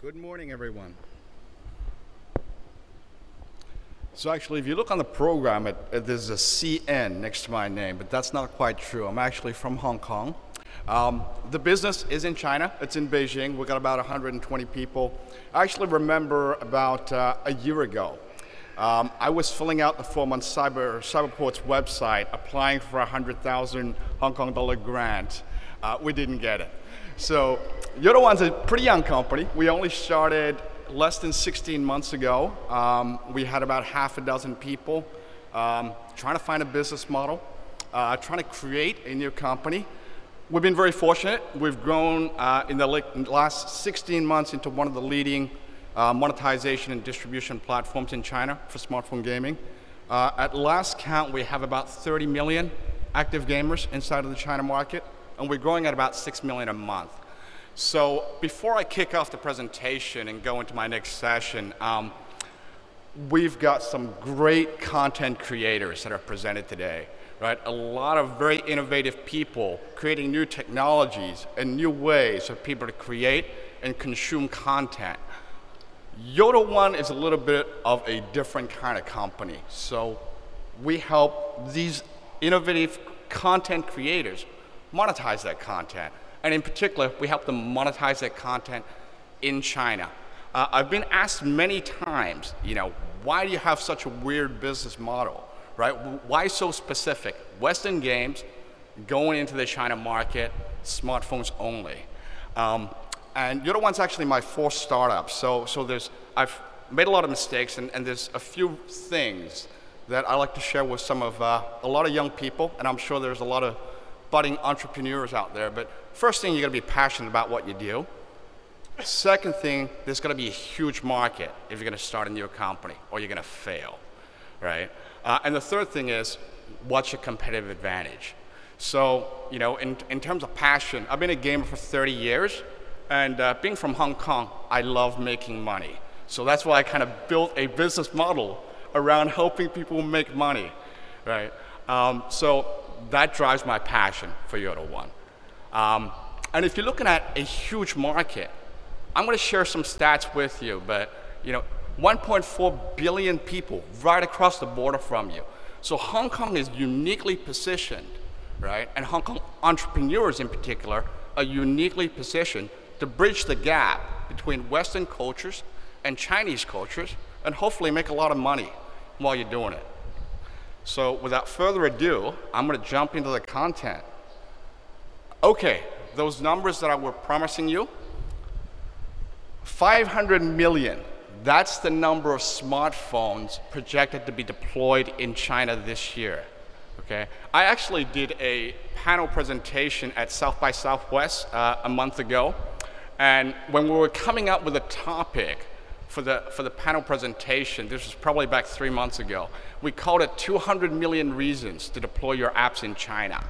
Good morning, everyone. So actually, if you look on the program, there's a CN next to my name, but that's not quite true. I'm actually from Hong Kong. The business is in China. It's in Beijing. We've got about 120 people. I actually remember about a year ago, I was filling out the form on Cyberport's website, applying for a 100,000 Hong Kong dollar grant. We didn't get it. So Yodo One's a pretty young company. We only started less than 16 months ago. We had about half a dozen people trying to find a business model, trying to create a new company. We've been very fortunate. We've grown in the last 16 months into one of the leading monetization and distribution platforms in China for smartphone gaming. At last count, we have about 30 million active gamers inside of the China market, and we're growing at about 6 million a month. So before I kick off the presentation and go into my next session, we've got some great content creators that are presented today, right? A lot of very innovative people creating new technologies and new ways for people to create and consume content. Yodo One is a little bit of a different kind of company. So we help these innovative content creators monetize that content. And in particular, we help them monetize that content in China. I've been asked many times, why do you have such a weird business model, right? Why so specific? Western games going into the China market, smartphones only. And Yodo One's actually my fourth startup. So I've made a lot of mistakes, and there's a few things that I like to share with a lot of young people, and I'm sure there's a lot of budding entrepreneurs out there. But first thing, you gotta be passionate about what you do. Second thing, there's gonna be a huge market if you're gonna start a new company, or you're gonna fail, right? And the third thing is, what's your competitive advantage? So, in terms of passion, I've been a gamer for 30 years, and being from Hong Kong, I love making money. So that's why I kind of built a business model around helping people make money, right? So that drives my passion for Yodo One. And if you're looking at a huge market, I'm going to share some stats with you, but 1.4 billion people right across the border from you. So Hong Kong is uniquely positioned, right? And Hong Kong entrepreneurs in particular are uniquely positioned to bridge the gap between Western cultures and Chinese cultures, and hopefully make a lot of money while you're doing it. So without further ado, I'm going to jump into the content. Okay, those numbers that I was promising you, 500 million. That's the number of smartphones projected to be deployed in China this year. Okay? I actually did a panel presentation at South by Southwest a month ago. And when we were coming up with a topic for the panel presentation, this was probably back 3 months ago, we called it 200 million reasons to deploy your apps in China.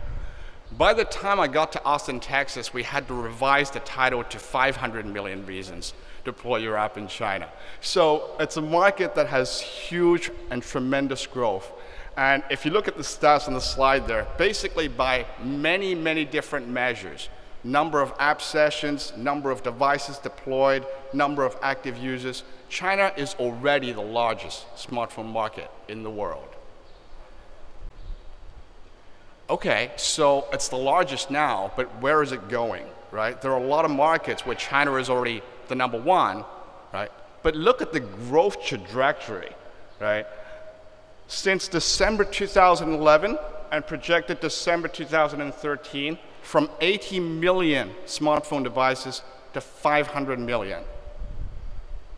By the time I got to Austin, Texas, we had to revise the title to 500 million reasons to deploy your app in China. So it's a market that has huge and tremendous growth. And if you look at the stats on the slide there, basically by many, many different measures, number of app sessions, number of devices deployed, number of active users, China is already the largest smartphone market in the world. Okay, so it's the largest now, but where is it going, right? There are a lot of markets where China is already the #1, right? But look at the growth trajectory, right? Since December 2011 and projected December 2013, from 80 million smartphone devices to 500 million.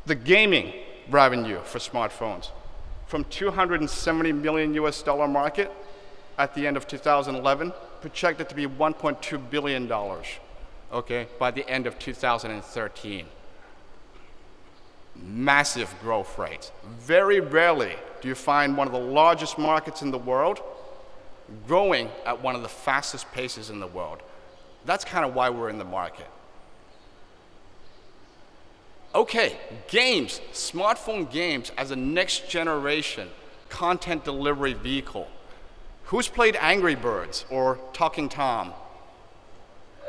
The gaming revenue for smartphones, from $270 million US market at the end of 2011, projected to be $1.2 billion, okay, by the end of 2013. Massive growth rates. Very rarely do you find one of the largest markets in the world growing at one of the fastest paces in the world. That's kind of why we're in the market. Okay, games, smartphone games as a next generation content delivery vehicle. Who's played Angry Birds or Talking Tom?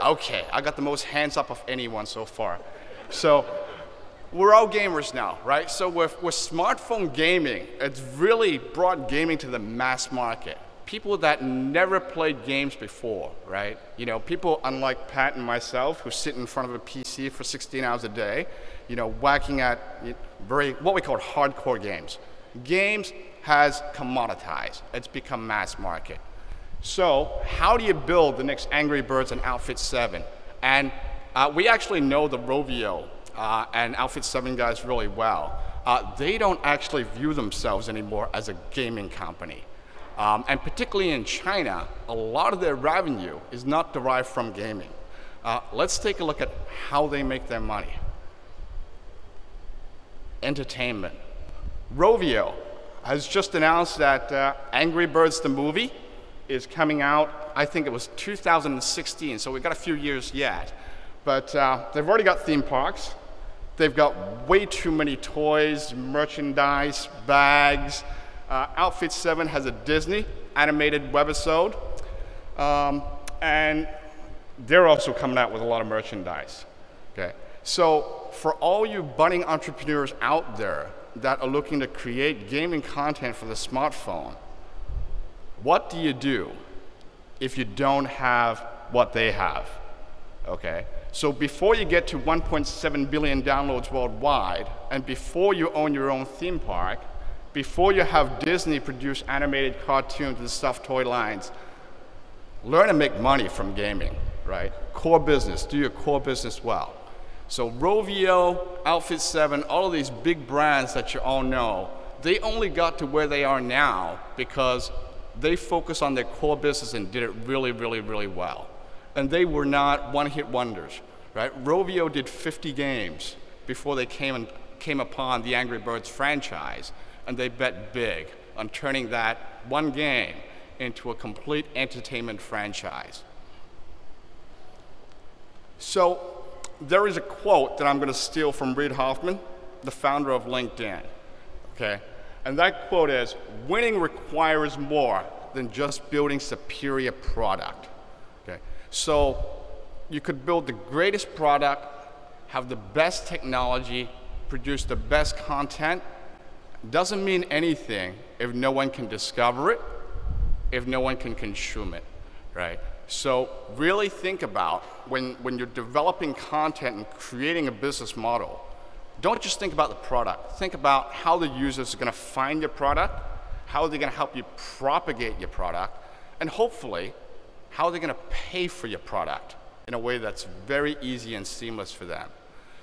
Okay, I got the most hands up of anyone so far. So we're all gamers now, right? So with smartphone gaming, it's really brought gaming to the mass market. People that never played games before, right? You know, people unlike Pat and myself who sit in front of a PC for 16 hours a day, you know, whacking at what we call hardcore games. Games has commoditized. It's become mass market. So how do you build the next Angry Birds and Outfit 7? And we actually know the Rovio and Outfit 7 guys really well. They don't actually view themselves anymore as a gaming company. And particularly in China, a lot of their revenue is not derived from gaming. Let's take a look at how they make their money. Entertainment. Rovio has just announced that Angry Birds the movie is coming out, I think it was 2016, so we've got a few years yet. But they've already got theme parks. They've got way too many toys, merchandise, bags. Outfit 7 has a Disney animated webisode, and they're also coming out with a lot of merchandise. Okay, so for all you budding entrepreneurs out there that are looking to create gaming content for the smartphone, what do you do if you don't have what they have? Okay, so before you get to 1.7 billion downloads worldwide, and before you own your own theme park, before you have Disney produce animated cartoons and stuffed toy lines, learn to make money from gaming, right? Core business, do your core business well. So Rovio, Outfit 7, all of these big brands that you all know, they only got to where they are now because they focused on their core business and did it really, really, really well. And they were not one-hit wonders, right? Rovio did 50 games before they came upon the Angry Birds franchise. And they bet big on turning that one game into a complete entertainment franchise. So there is a quote that I'm going to steal from Reid Hoffman, the founder of LinkedIn. Okay? And that quote is, winning requires more than just building superior product. Okay? So you could build the greatest product, have the best technology, produce the best content. Doesn't mean anything if no one can discover it, if no one can consume it, right? So really think about when you're developing content and creating a business model, don't just think about the product. Think about how the users are going to find your product, how they're going to help you propagate your product, and hopefully how they're going to pay for your product in a way that's very easy and seamless for them.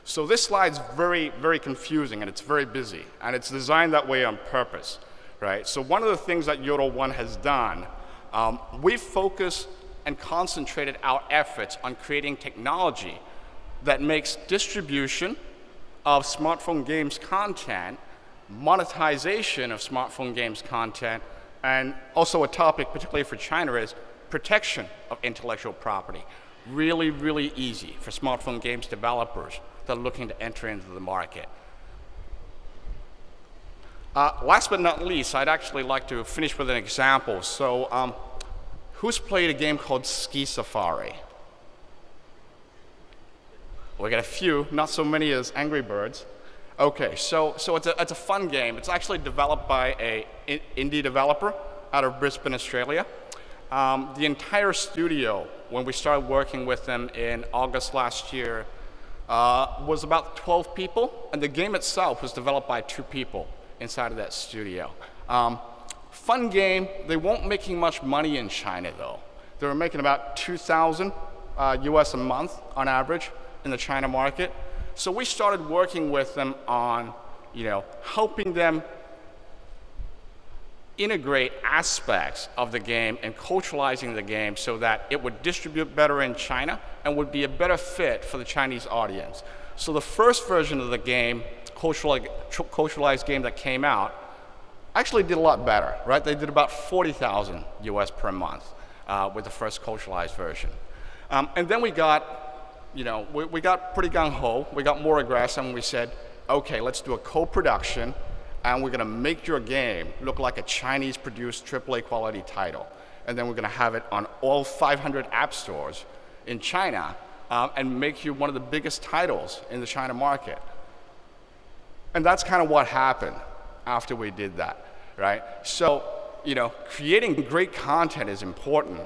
So this slide's very, very confusing, and it's very busy, and it's designed that way on purpose, right? So one of the things that Yodel 1 has done, we've focused and concentrated our efforts on creating technology that makes distribution of smartphone games content, monetization of smartphone games content, and also a topic particularly for China is protection of intellectual property. Really, really easy for smartphone games developers that are looking to enter into the market. Last but not least, I'd actually like to finish with an example. So who's played a game called Ski Safari? We got a few, not so many as Angry Birds. Okay, so it's a fun game. It's actually developed by an indie developer out of Brisbane, Australia. The entire studio, when we started working with them in August last year, was about 12 people, and the game itself was developed by 2 people inside of that studio. Fun game. They weren't making much money in China, though. They were making about 2,000 US a month on average in the China market. So we started working with them on, helping them integrate aspects of the game and culturalizing the game so that it would distribute better in China and would be a better fit for the Chinese audience. So the first version of the game, culturalized game that came out, actually did a lot better, right? They did about 40,000 US per month with the first culturalized version. And then we got, we got pretty gung-ho, we got more aggressive, and we said, okay, let's do a co-production, and we're going to make your game look like a Chinese-produced AAA quality title. And then we're going to have it on all 500 app stores in China and make you one of the biggest titles in the China market. And that's kind of what happened after we did that, right? So, creating great content is important.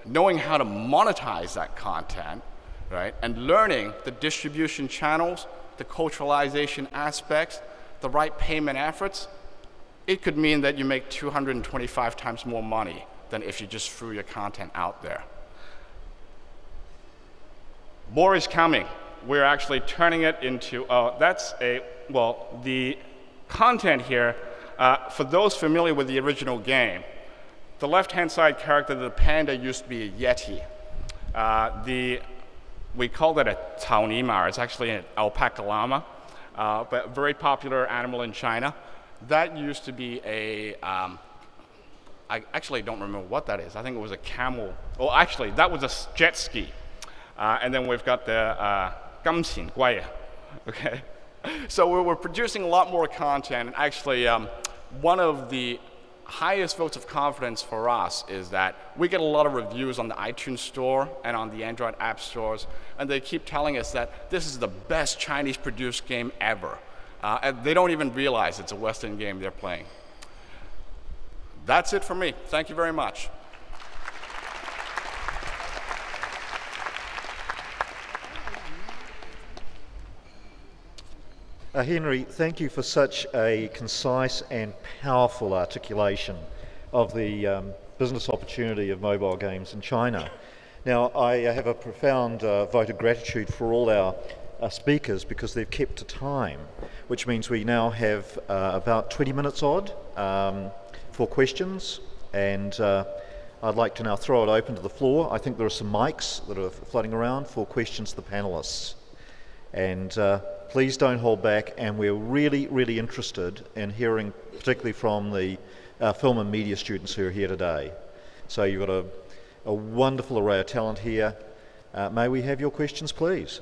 Knowing how to monetize that content, right? And learning the distribution channels, the culturalization aspects, the right payment efforts, it could mean that you make 225 times more money than if you just threw your content out there. More is coming. We're actually turning it into, the content here, for those familiar with the original game, the left-hand side character, the panda, used to be a yeti. We call that a taonima. It's actually an alpaca llama, but a very popular animal in China. That used to be a, I actually don't remember what that is. I think it was a camel. Oh, actually, that was a jet ski. And then we've got the gamqin, guaya, okay? So we're producing a lot more content, and actually one of the highest votes of confidence for us is that we get a lot of reviews on the iTunes store and on the Android app stores, and they keep telling us that this is the best Chinese-produced game ever. And they don't even realize it's a Western game they're playing. That's it for me. Thank you very much. Henry, thank you for such a concise and powerful articulation of the business opportunity of mobile games in China. Now, I have a profound vote of gratitude for all our speakers because they've kept to time, which means we now have about 20 minutes odd for questions, and I'd like to now throw it open to the floor. I think there are some mics that are floating around for questions to the panellists. And please don't hold back, and we're really, really interested in hearing, particularly from the film and media students who are here today. So you've got a wonderful array of talent here. May we have your questions, please?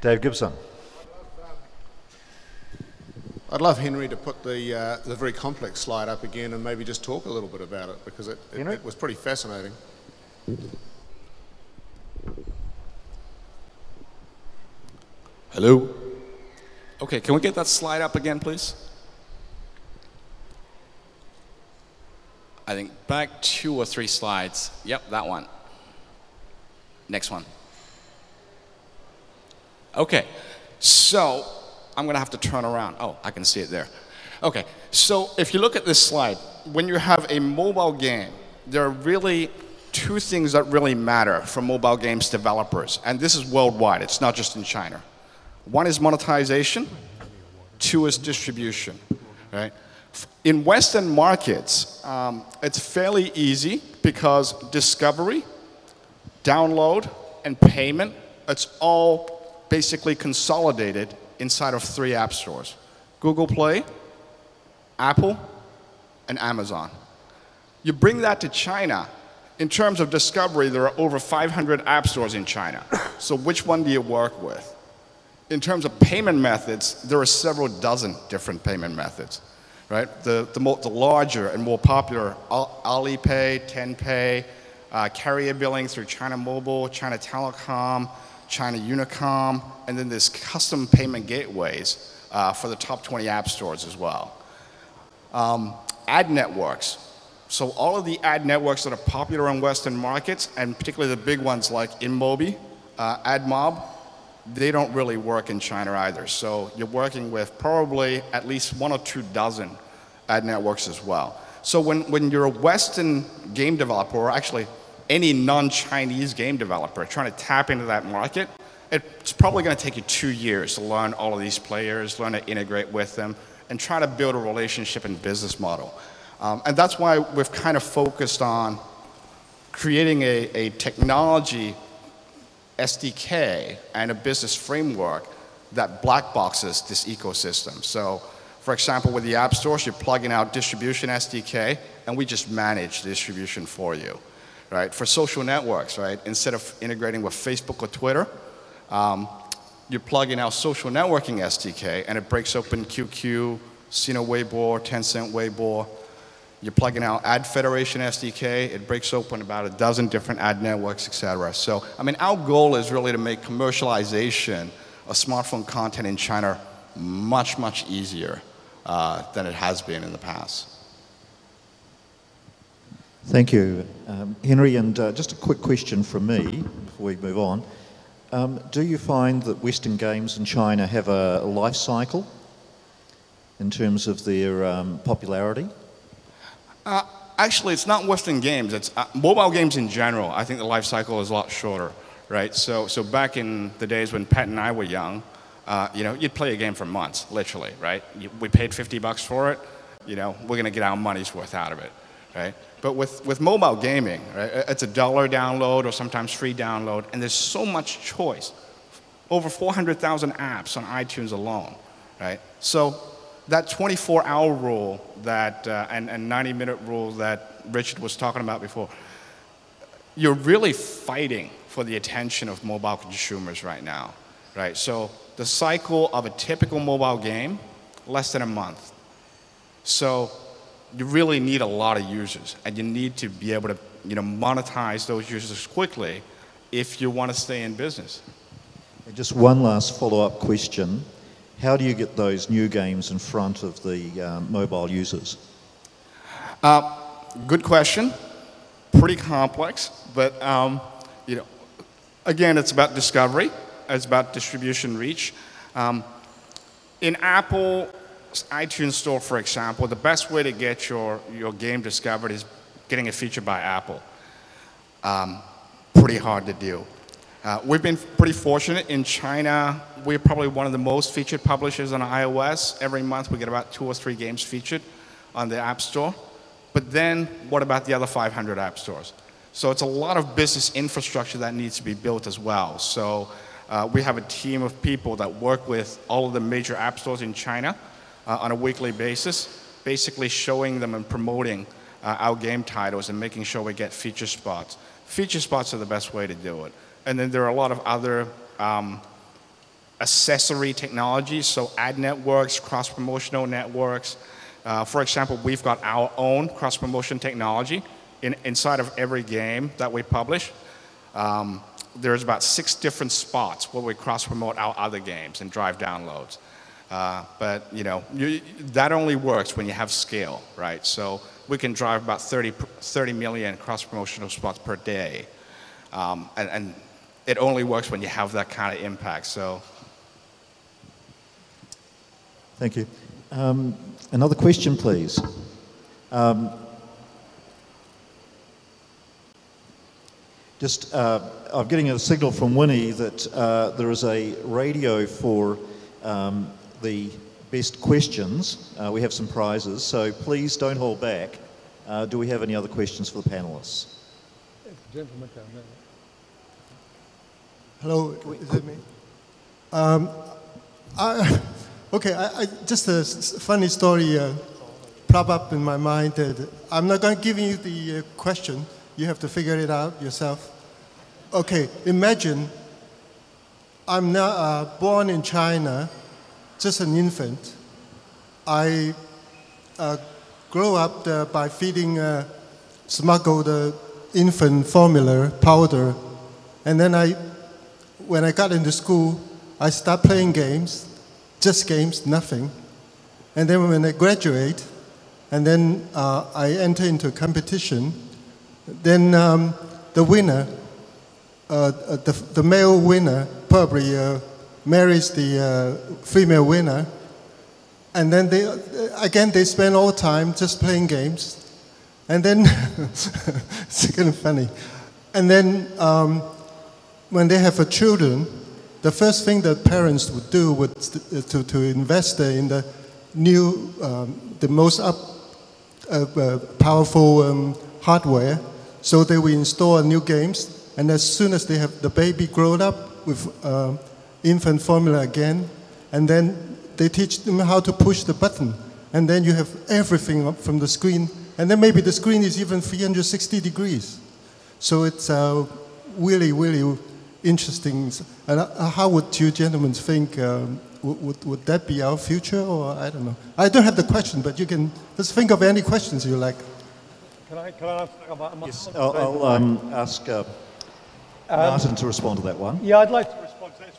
Dave Gibson. I'd love Henry to put the very complex slide up again and maybe just talk a little bit about it, because it was pretty fascinating. Hello? Okay, can we get that slide up again, please? I think back 2 or 3 slides. Yep, that one. Next one. Okay, so I'm going to have to turn around. Oh, I can see it there. Okay, so if you look at this slide, when you have a mobile game, there are really two things that really matter for mobile games developers, and this is worldwide, it's not just in China. One is monetization, two is distribution, right? In Western markets, it's fairly easy because discovery, download, and payment, it's all basically consolidated inside of 3 app stores: Google Play, Apple, and Amazon. You bring that to China, in terms of discovery, there are over 500 app stores in China. So which one do you work with? In terms of payment methods, there are several dozen different payment methods, right? The larger and more popular, Alipay, Tenpay, carrier billing through China Mobile, China Telecom, China Unicom, and then there's custom payment gateways for the top 20 app stores as well. Ad networks. So all of the ad networks that are popular in Western markets, and particularly the big ones like InMobi, AdMob, they don't really work in China either. So you're working with probably at least 1 or 2 dozen ad networks as well. So when you're a Western game developer, or actually any non-Chinese game developer trying to tap into that market, it's probably going to take you 2 years to learn all of these players, learn to integrate with them, and try to build a relationship and business model. And that's why we've kind of focused on creating a technology SDK and a business framework that black boxes this ecosystem. So, for example, with the app stores, you're plugging out distribution SDK, and we just manage the distribution for you, right? For social networks, right, instead of integrating with Facebook or Twitter, you're plugging out social networking SDK, and it breaks open QQ, Sina Weibo, Tencent Weibo. You're plugging out Ad Federation SDK, it breaks open about a dozen different ad networks, et cetera. So, I mean, our goal is really to make commercialization of smartphone content in China much, much easier than it has been in the past. Thank you, Henry. And just a quick question from me before we move on. Do you find that Western games in China have a life cycle in terms of their popularity? Actually, it's not Western games. It's mobile games in general. I think the life cycle is a lot shorter, right? So back in the days when Pat and I were young, you know, you'd play a game for months, literally, right? We paid $50 for it. You know, we're going to get our money's worth out of it, right? But with mobile gaming, right, it's a $1 download or sometimes free download, and there's so much choice. Over 400,000 apps on iTunes alone, right? So that 24-hour rule that, and 90-minute rule that Richard was talking about before, you're really fighting for the attention of mobile consumers right now, right? So the cycle of a typical mobile game, less than a month. So you really need a lot of users, and you need to be able to, you know, monetize those users quickly if you want to stay in business. And just one last follow-up question. How do you get those new games in front of the mobile users? Good question. Pretty complex, but you know, again, it's about discovery. It's about distribution reach. In Apple's iTunes Store, for example, the best way to get your game discovered is getting it featured by Apple. Pretty hard to do. We've been pretty fortunate in China. We're probably one of the most featured publishers on iOS. Every month we get about 2 or 3 games featured on the App Store. But then what about the other 500 app stores? So it's a lot of business infrastructure that needs to be built as well. So we have a team of people that work with all of the major app stores in China on a weekly basis, basically showing them and promoting our game titles and making sure we get feature spots. Feature spots are the best way to do it. And then there are a lot of other accessory technologies, so ad networks, cross-promotional networks. For example, we've got our own cross-promotion technology inside of every game that we publish. There's about 6 different spots where we cross-promote our other games and drive downloads. But you know, that only works when you have scale, right? So we can drive about 30 million cross-promotional spots per day. And it only works when you have that kind of impact. So, thank you. Another question, please. I'm getting a signal from Winnie that there is a radio for the best questions. We have some prizes, so please don't hold back. Do we have any other questions for the panellists? Gentleman down there. Hello, is it me? Just a funny story pop up in my mind. That I'm not going to give you the question. You have to figure it out yourself. Okay, imagine I'm now born in China, just an infant. I grow up by feeding smuggled infant formula powder, and then when I got into school, I start playing games, just games, nothing. And then when I graduate, and then I enter into a competition, then the winner, the male winner probably marries the female winner, and then they spend all time just playing games. And then, it's kind of funny. And then when they have children, the first thing that parents would do would to invest in the new, the most powerful hardware. So they will install new games, and as soon as they have the baby grown up with infant formula again, and then they teach them how to push the button, and then you have everything up from the screen, and then maybe the screen is even 360 degrees. So it's really, really interesting. And how would you gentlemen think, would that be our future, or I don't know? I don't have the question, but you can just think of any questions you like. Can I ask about Yes, I'll ask Martin to respond to that one. Yeah, I'd like to respond to this.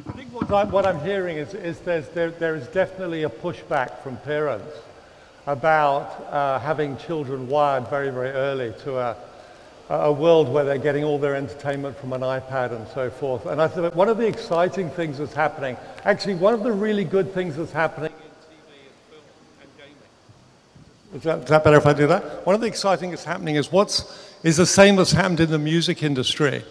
I think what I'm hearing is there is definitely a pushback from parents about having children wired very, very early to a world where they're getting all their entertainment from an iPad and so forth. And I think one of the exciting things that's happening, actually one of the really good things that's happening in TV and film and gaming. Is that better if I do that? One of the exciting things that's happening is is the same that's happened in the music industry.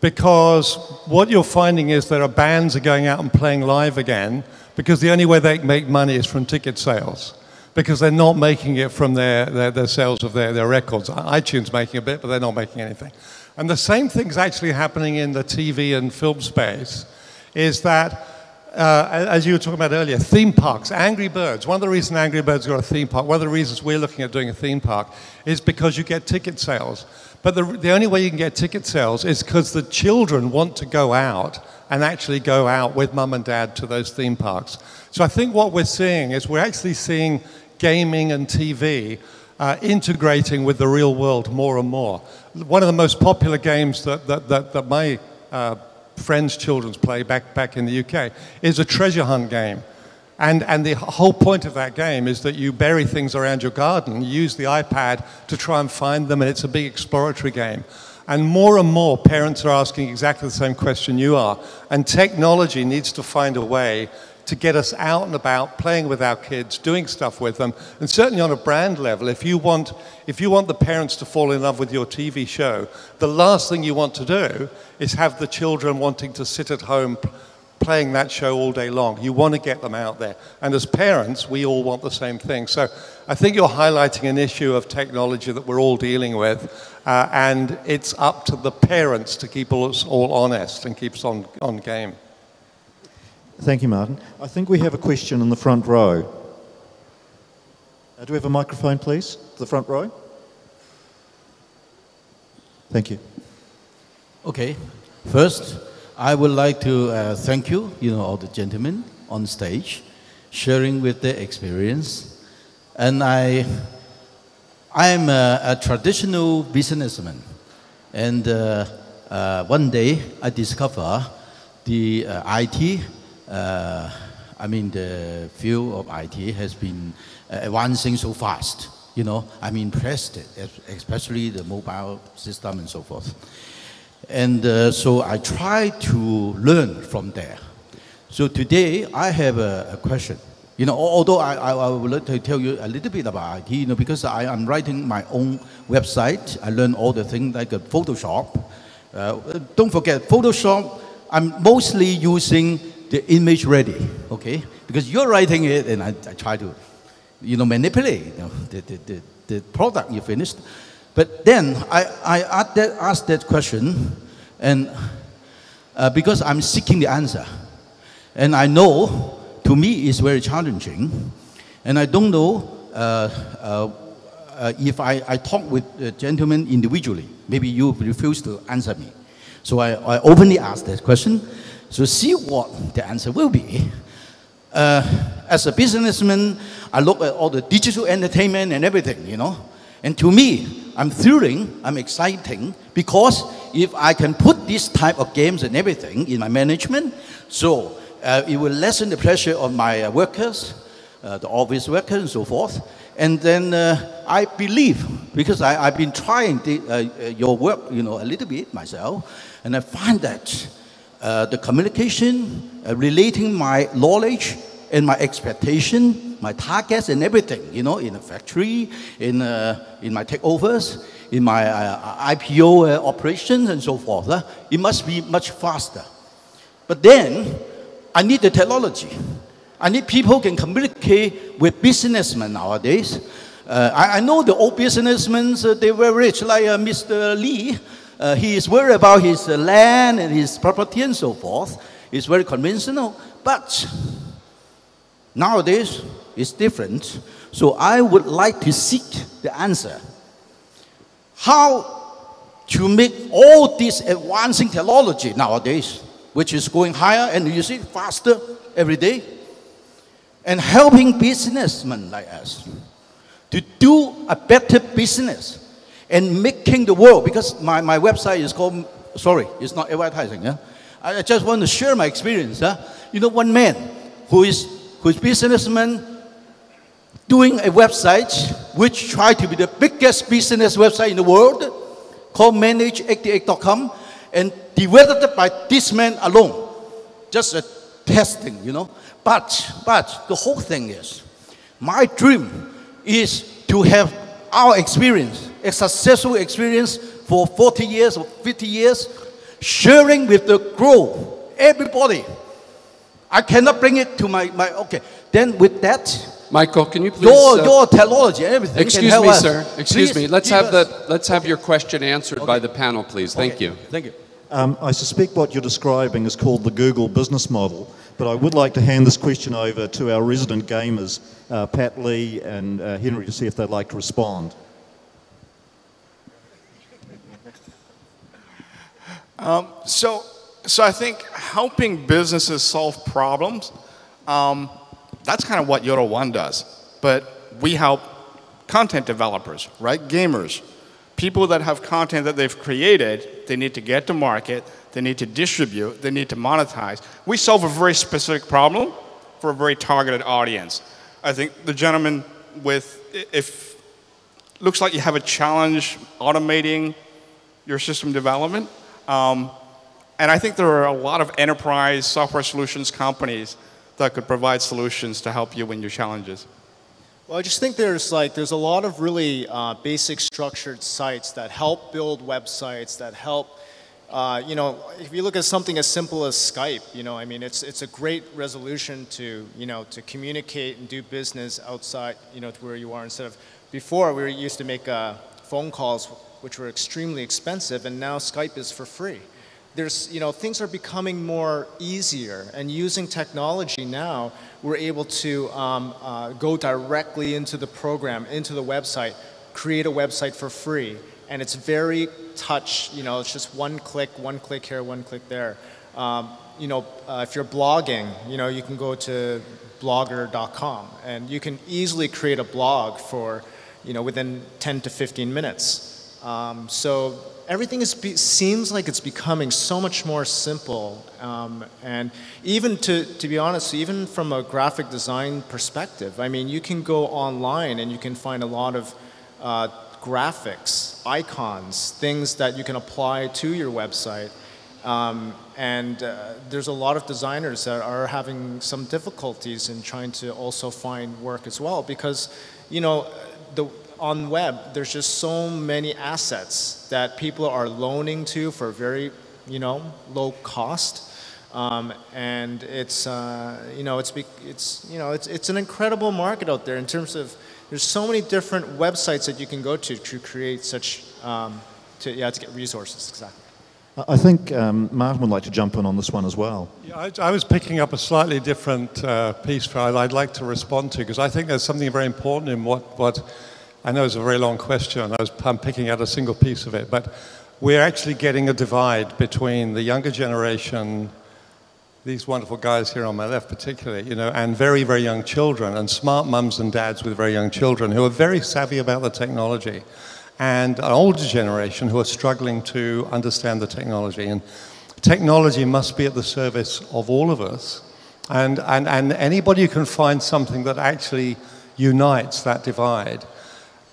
Because what you're finding is there are bands are going out and playing live again, because the only way they make money is from ticket sales. Because they're not making it from their sales of their records. iTunes making a bit, but they're not making anything. And the same thing's actually happening in the TV and film space, is that, as you were talking about earlier, theme parks, Angry Birds. One of the reasons Angry Birds got a theme park, one of the reasons we're looking at doing a theme park, is because you get ticket sales. But the only way you can get ticket sales is because the children want to go out and actually go out with mum and dad to those theme parks. So I think what we're seeing is we're actually seeing gaming and TV integrating with the real world more and more. One of the most popular games that my friends' children play back in the UK is a treasure hunt game. And the whole point of that game is that you bury things around your garden, you use the iPad to try and find them, and it's a big exploratory game. And more parents are asking exactly the same question you are. And technology needs to find a way to get us out and about, playing with our kids, doing stuff with them. And certainly on a brand level, if you want the parents to fall in love with your TV show, the last thing you want to do is have the children wanting to sit at home playing that show all day long. You want to get them out there. And as parents, we all want the same thing. So I think you're highlighting an issue of technology that we're all dealing with, and it's up to the parents to keep us all honest and keep us on game. Thank you, Martin. I think we have a question in the front row. Do we have a microphone, please? To the front row. Thank you. Okay. First, I would like to thank you, all the gentlemen on stage, sharing with their experience. And I am a traditional businessman. And one day I discovered the IT, the field of IT has been advancing so fast. I'm impressed, especially the mobile system and so forth. And so I try to learn from there. So today I have a question. You know, although I would like to tell you a little bit about IT, you know, because I'm writing my own website. I learned all the things like Photoshop. Don't forget, Photoshop, I'm mostly using the image ready, okay? Because you're writing it and I try to, you know, manipulate, you know, the product you finished. But then I asked that question, and because I'm seeking the answer. And I know, to me, it's very challenging. And I don't know if I talk with the gentleman individually, maybe you refuse to answer me. So I openly ask that question, so see what the answer will be. As a businessman, I look at all the digital entertainment and everything, you know. And to me, I'm thrilling, I'm exciting, because if I can put this type of games and everything in my management, so it will lessen the pressure on my workers, the office workers and so forth. And then I believe, because I've been trying your work, you know, a little bit myself, and I find that the communication, relating my knowledge and my expectation, my targets and everything, you know, in a factory, in my takeovers, in my IPO operations and so forth, it must be much faster. But then, I need the technology. I need people who can communicate with businessmen nowadays. I know the old businessmen, they were rich, like Mr. Lee. He is worried about his land and his property and so forth. It's very conventional. But nowadays, it's different. So I would like to seek the answer. How to make all this advancing technology nowadays, which is going higher and you see faster every day, and helping businessmen like us to do a better business and making the world, because my website is called, sorry, it's not advertising. Yeah? I just want to share my experience. You know, one man who's businessman doing a website which tried to be the biggest business website in the world, called manage88.com, and developed by this man alone. Just a testing, you know. But the whole thing is, my dream is to have our experience, a successful experience for 40 years or 50 years, sharing with the group, everybody. I cannot bring it to my okay. Then with that, Michael, can you please... Your technology and everything. Excuse me, sir. Excuse me. Let's have your question answered by the panel, please. Thank you. Thank you. I suspect what you're describing is called the Google business model, but I would like to hand this question over to our resident gamers, Pat Lee and Henry, to see if they'd like to respond. So I think helping businesses solve problems, that's kind of what Yoda One does. But we help content developers, right? Gamers. People that have content that they've created, they need to get to market, they need to distribute, they need to monetize. We solve a very specific problem for a very targeted audience. I think the gentleman looks like you have a challenge automating your system development. And I think there are a lot of enterprise software solutions companies that could provide solutions to help you win your challenges. Well, I just think there's a lot of really basic structured sites that help build websites, that help, you know, if you look at something as simple as Skype, you know, I mean, it's a great resolution to, you know, to communicate and do business outside, you know, to where you are, instead of, before we used to make phone calls, which were extremely expensive, and now Skype is for free. There's, you know, things are becoming more easier, and using technology now, we're able to go directly into the program, into the website, create a website for free, and it's very touch, you know, it's just one click here, one click there. You know, if you're blogging, you know, you can go to blogger.com, and you can easily create a blog for, you know, within 10 to 15 minutes. So everything seems like it's becoming so much more simple, and even to be honest, even from a graphic design perspective, I mean, you can go online and you can find a lot of graphics, icons, things that you can apply to your website, There's a lot of designers that are having some difficulties in trying to also find work as well, because, you know, on web, there's just so many assets that people are loaning to for very, you know, low cost. And it's an incredible market out there in terms of there's so many different websites that you can go to create such to get resources. Exactly. I think Martin would like to jump in on this one as well. Yeah, I was picking up a slightly different piece I'd like to respond to, because I think there's something very important in what I know is a very long question. I'm picking out a single piece of it, but we're actually getting a divide between the younger generation, these wonderful guys here on my left particularly, you know, and very, very young children, and smart mums and dads with very young children who are very savvy about the technology, and an older generation who are struggling to understand the technology. And technology must be at the service of all of us, and anybody who can find something that actually unites that divide.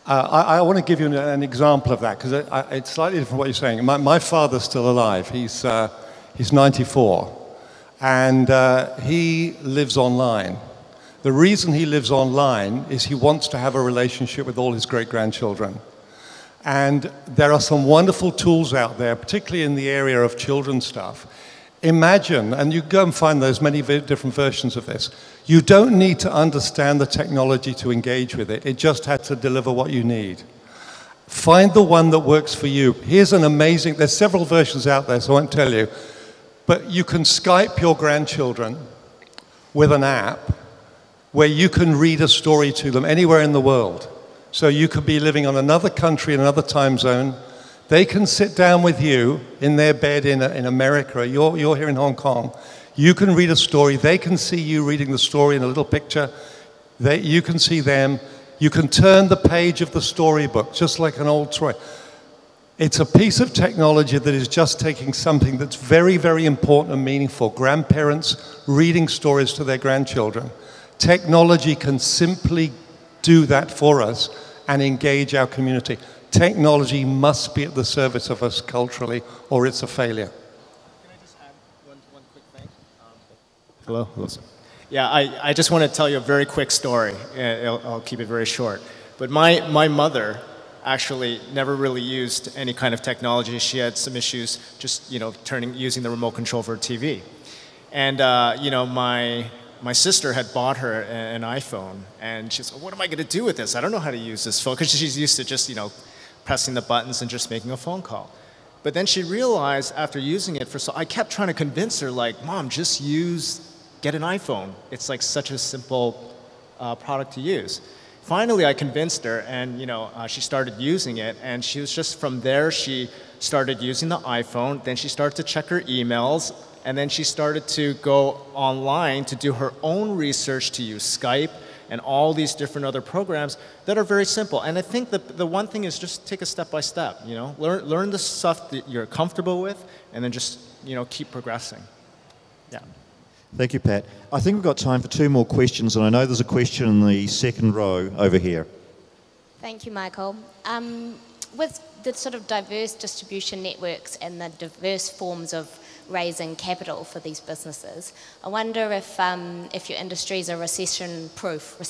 I want to give you an example of that, because it's slightly different from what you're saying. My father's still alive. He's 94. And he lives online. The reason he lives online is he wants to have a relationship with all his great-grandchildren. And there are some wonderful tools out there, particularly in the area of children's stuff. Imagine, and you go and find those many different versions of this, you don't need to understand the technology to engage with it. It just has to deliver what you need. Find the one that works for you. Here's an amazing, there's several versions out there, so I won't tell you. But you can Skype your grandchildren with an app where you can read a story to them anywhere in the world. So you could be living on another country, in another time zone. They can sit down with you in their bed in America. You're here in Hong Kong. You can read a story. They can see you reading the story in a little picture. You can see them. You can turn the page of the storybook, just like an old story. It's a piece of technology that is just taking something that's very, very important and meaningful. Grandparents reading stories to their grandchildren. Technology can simply do that for us and engage our community. Technology must be at the service of us culturally, or it's a failure. Can I just add one quick thing? Hello? Yeah, I just want to tell you a very quick story. I'll keep it very short. But my mother actually never really used any kind of technology. She had some issues just, you know, using the remote control for her TV. And, you know, my sister had bought her an iPhone, and she's like, what am I going to do with this? I don't know how to use this phone, because she's used to just, you know, pressing the buttons and just making a phone call. But then she realized after using it I kept trying to convince her, like, Mom, just get an iPhone. It's like such a simple product to use. Finally, I convinced her, and you know, she started using it, and she was just from there, she started using the iPhone, then she started to check her emails, and then she started to go online to do her own research, to use Skype and all these different other programs that are very simple. And I think the one thing is just take a step by step, you know, learn the stuff that you're comfortable with, and then just, you know, keep progressing. Yeah. Thank you, Pat. I think we've got time for 2 more questions, and I know there's a question in the second row over here. Thank you, Michael. With the sort of diverse distribution networks and the diverse forms of raising capital for these businesses, I wonder if your industries are recession-proof,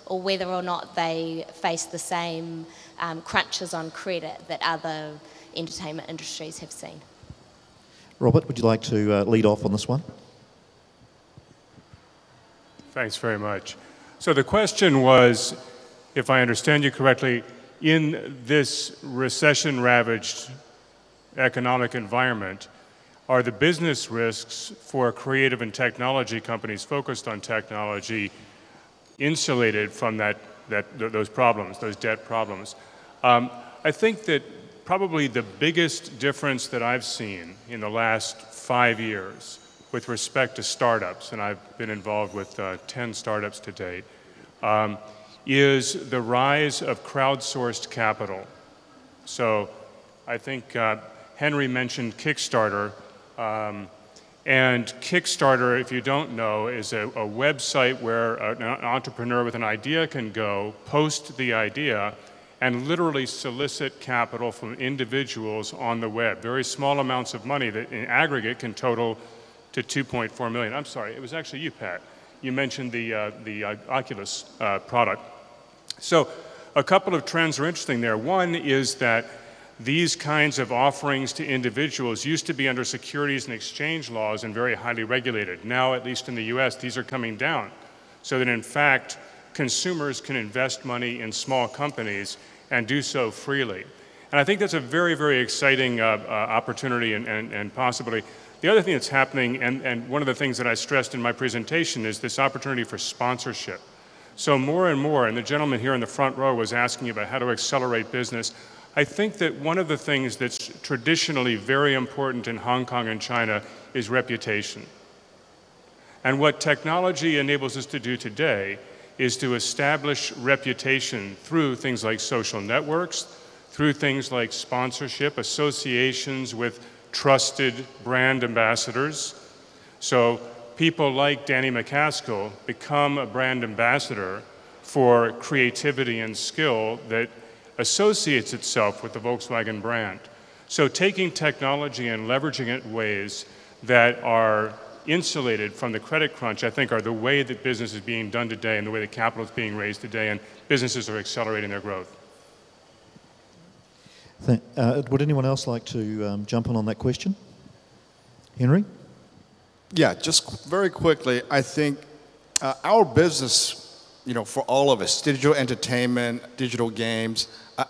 or whether or not they face the same crunches on credit that other entertainment industries have seen. Robert, would you like to lead off on this one? Thanks very much. So the question was, if I understand you correctly, in this recession-ravaged economic environment, are the business risks for creative and technology companies focused on technology insulated from those problems, those debt problems? I think that probably the biggest difference that I've seen in the last 5 years with respect to startups, and I've been involved with 10 startups to date, is the rise of crowdsourced capital. So I think Henry mentioned Kickstarter, and Kickstarter, if you don't know, is a website where an entrepreneur with an idea can go, post the idea, and literally solicit capital from individuals on the web. Very small amounts of money that in aggregate can total to 2.4 million. I'm sorry, it was actually you, Pat. You mentioned the Oculus product. So a couple of trends are interesting there. One is that these kinds of offerings to individuals used to be under securities and exchange laws and very highly regulated. Now, at least in the US, these are coming down so that in fact, consumers can invest money in small companies and do so freely. And I think that's a very, very exciting opportunity and possibility. The other thing that's happening, and one of the things that I stressed in my presentation, is this opportunity for sponsorship. So more and more, and the gentleman here in the front row was asking about how to accelerate business. I think that one of the things that's traditionally very important in Hong Kong and China is reputation. And what technology enables us to do today is to establish reputation through things like social networks, through things like sponsorship, associations with trusted brand ambassadors. So people like Danny McCaskill become a brand ambassador for creativity and skill that associates itself with the Volkswagen brand. So taking technology and leveraging it in ways that are insulated from the credit crunch, I think, are the way that business is being done today and the way that capital is being raised today, and businesses are accelerating their growth. Would anyone else like to jump in on that question? Henry? Yeah, just very quickly, I think our business, you know, for all of us, digital entertainment, digital games,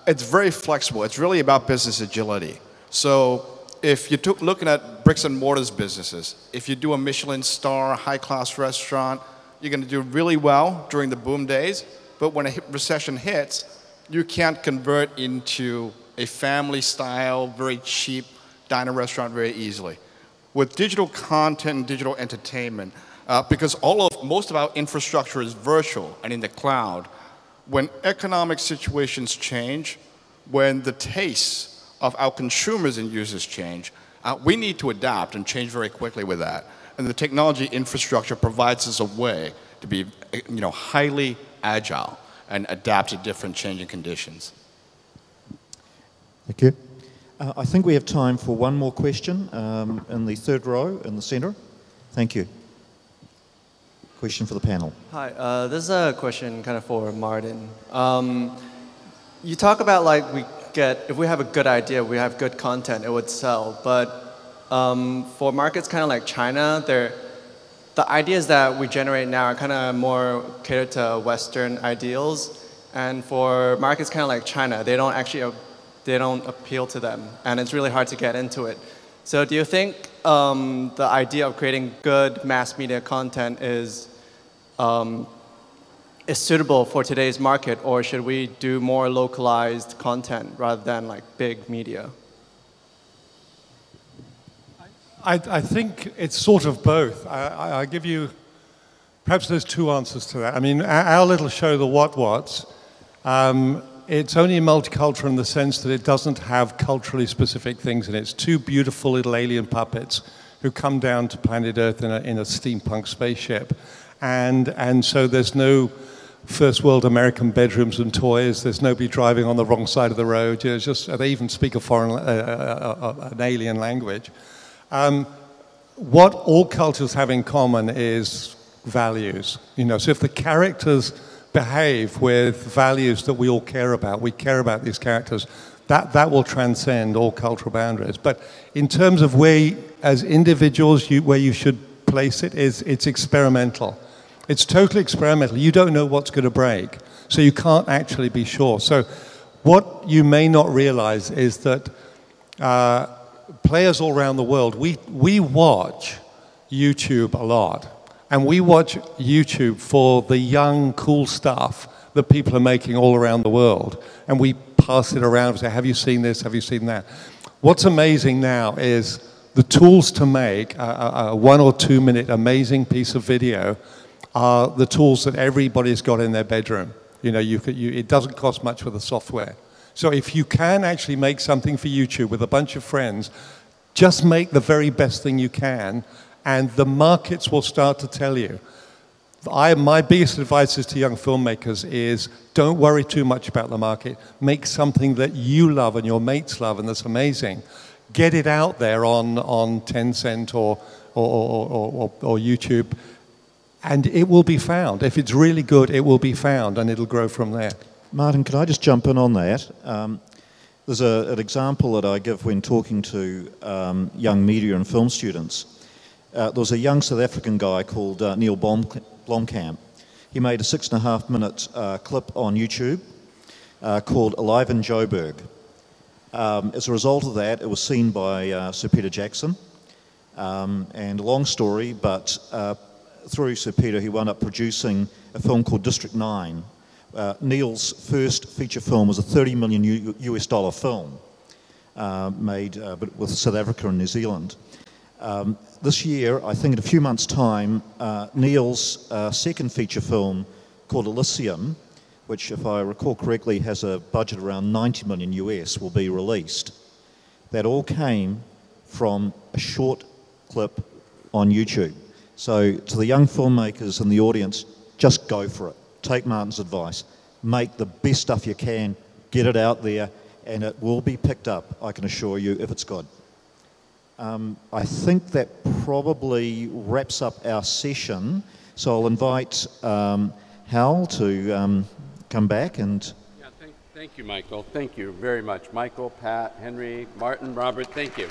it's very flexible. It's really about business agility. So if you took looking at bricks and mortars businesses, if you do a Michelin star, high-class restaurant, you're going to do really well during the boom days. But when a recession hits, you can't convert into a family-style, very cheap diner restaurant very easily. With digital content and digital entertainment, because most of our infrastructure is virtual and in the cloud, when economic situations change, when the tastes of our consumers and users change, we need to adapt and change very quickly with that. And the technology infrastructure provides us a way to be, you know, highly agile and adapt to different changing conditions. Thank you. I think we have time for one more question in the third row in the centre. Thank you. Question for the panel. Hi, this is a question kind of for Martin. You talk about like if we have a good idea, we have good content, it would sell. But for markets kind of like China, the ideas that we generate now are kind of more catered to Western ideals. And for markets kind of like China, they don't appeal to them, and it's really hard to get into it. So do you think the idea of creating good mass media content is suitable for today's market, or should we do more localized content rather than like big media? I think it's sort of both. I give you, perhaps there's two answers to that. I mean, our little show, The What-What's, it's only multicultural in the sense that it doesn't have culturally specific things in it. It's two beautiful little alien puppets who come down to planet Earth in a steampunk spaceship. And so there's no first world American bedrooms and toys. There's nobody driving on the wrong side of the road. You know, it's just, they even speak an alien language. What all cultures have in common is values. You know, so if the characters behave with values that we all care about, we care about these characters, that will transcend all cultural boundaries. But in terms of where, as individuals, where you should place it, it's experimental. It's totally experimental. You don't know what's going to break, so you can't actually be sure. So what you may not realize is that players all around the world, we watch YouTube a lot. And we watch YouTube for the young, cool stuff that people are making all around the world. And we pass it around and say, have you seen this? Have you seen that? What's amazing now is the tools to make a 1 or 2 minute amazing piece of video are the tools that everybody's got in their bedroom. You know, it doesn't cost much for the software. So if you can actually make something for YouTube with a bunch of friends, just make the very best thing you can, and the markets will start to tell you. My biggest advice is to young filmmakers is don't worry too much about the market. Make something that you love and your mates love and that's amazing. Get it out there on Tencent or YouTube, and it will be found. If it's really good, it will be found, and it'll grow from there. Martin, can I just jump in on that? There's an example that I give when talking to young media and film students. There was a young South African guy called Neil Blomkamp. He made a 6.5-minute clip on YouTube called Alive in Joburg. As a result of that, it was seen by Sir Peter Jackson. And a long story, but through Sir Peter, he wound up producing a film called District 9. Neil's first feature film was a $30 million US film made with South Africa and New Zealand. This year, I think in a few months' time, Neil's second feature film called Elysium, which, if I recall correctly, has a budget around 90 million US, will be released. That all came from a short clip on YouTube. So to the young filmmakers in the audience, just go for it. Take Martin's advice. Make the best stuff you can, get it out there, and it will be picked up, I can assure you, if it's good. I think that probably wraps up our session. So I'll invite Hal to come back and... Yeah, thank you, Michael. Thank you very much. Michael, Pat, Henry, Martin, Robert, thank you.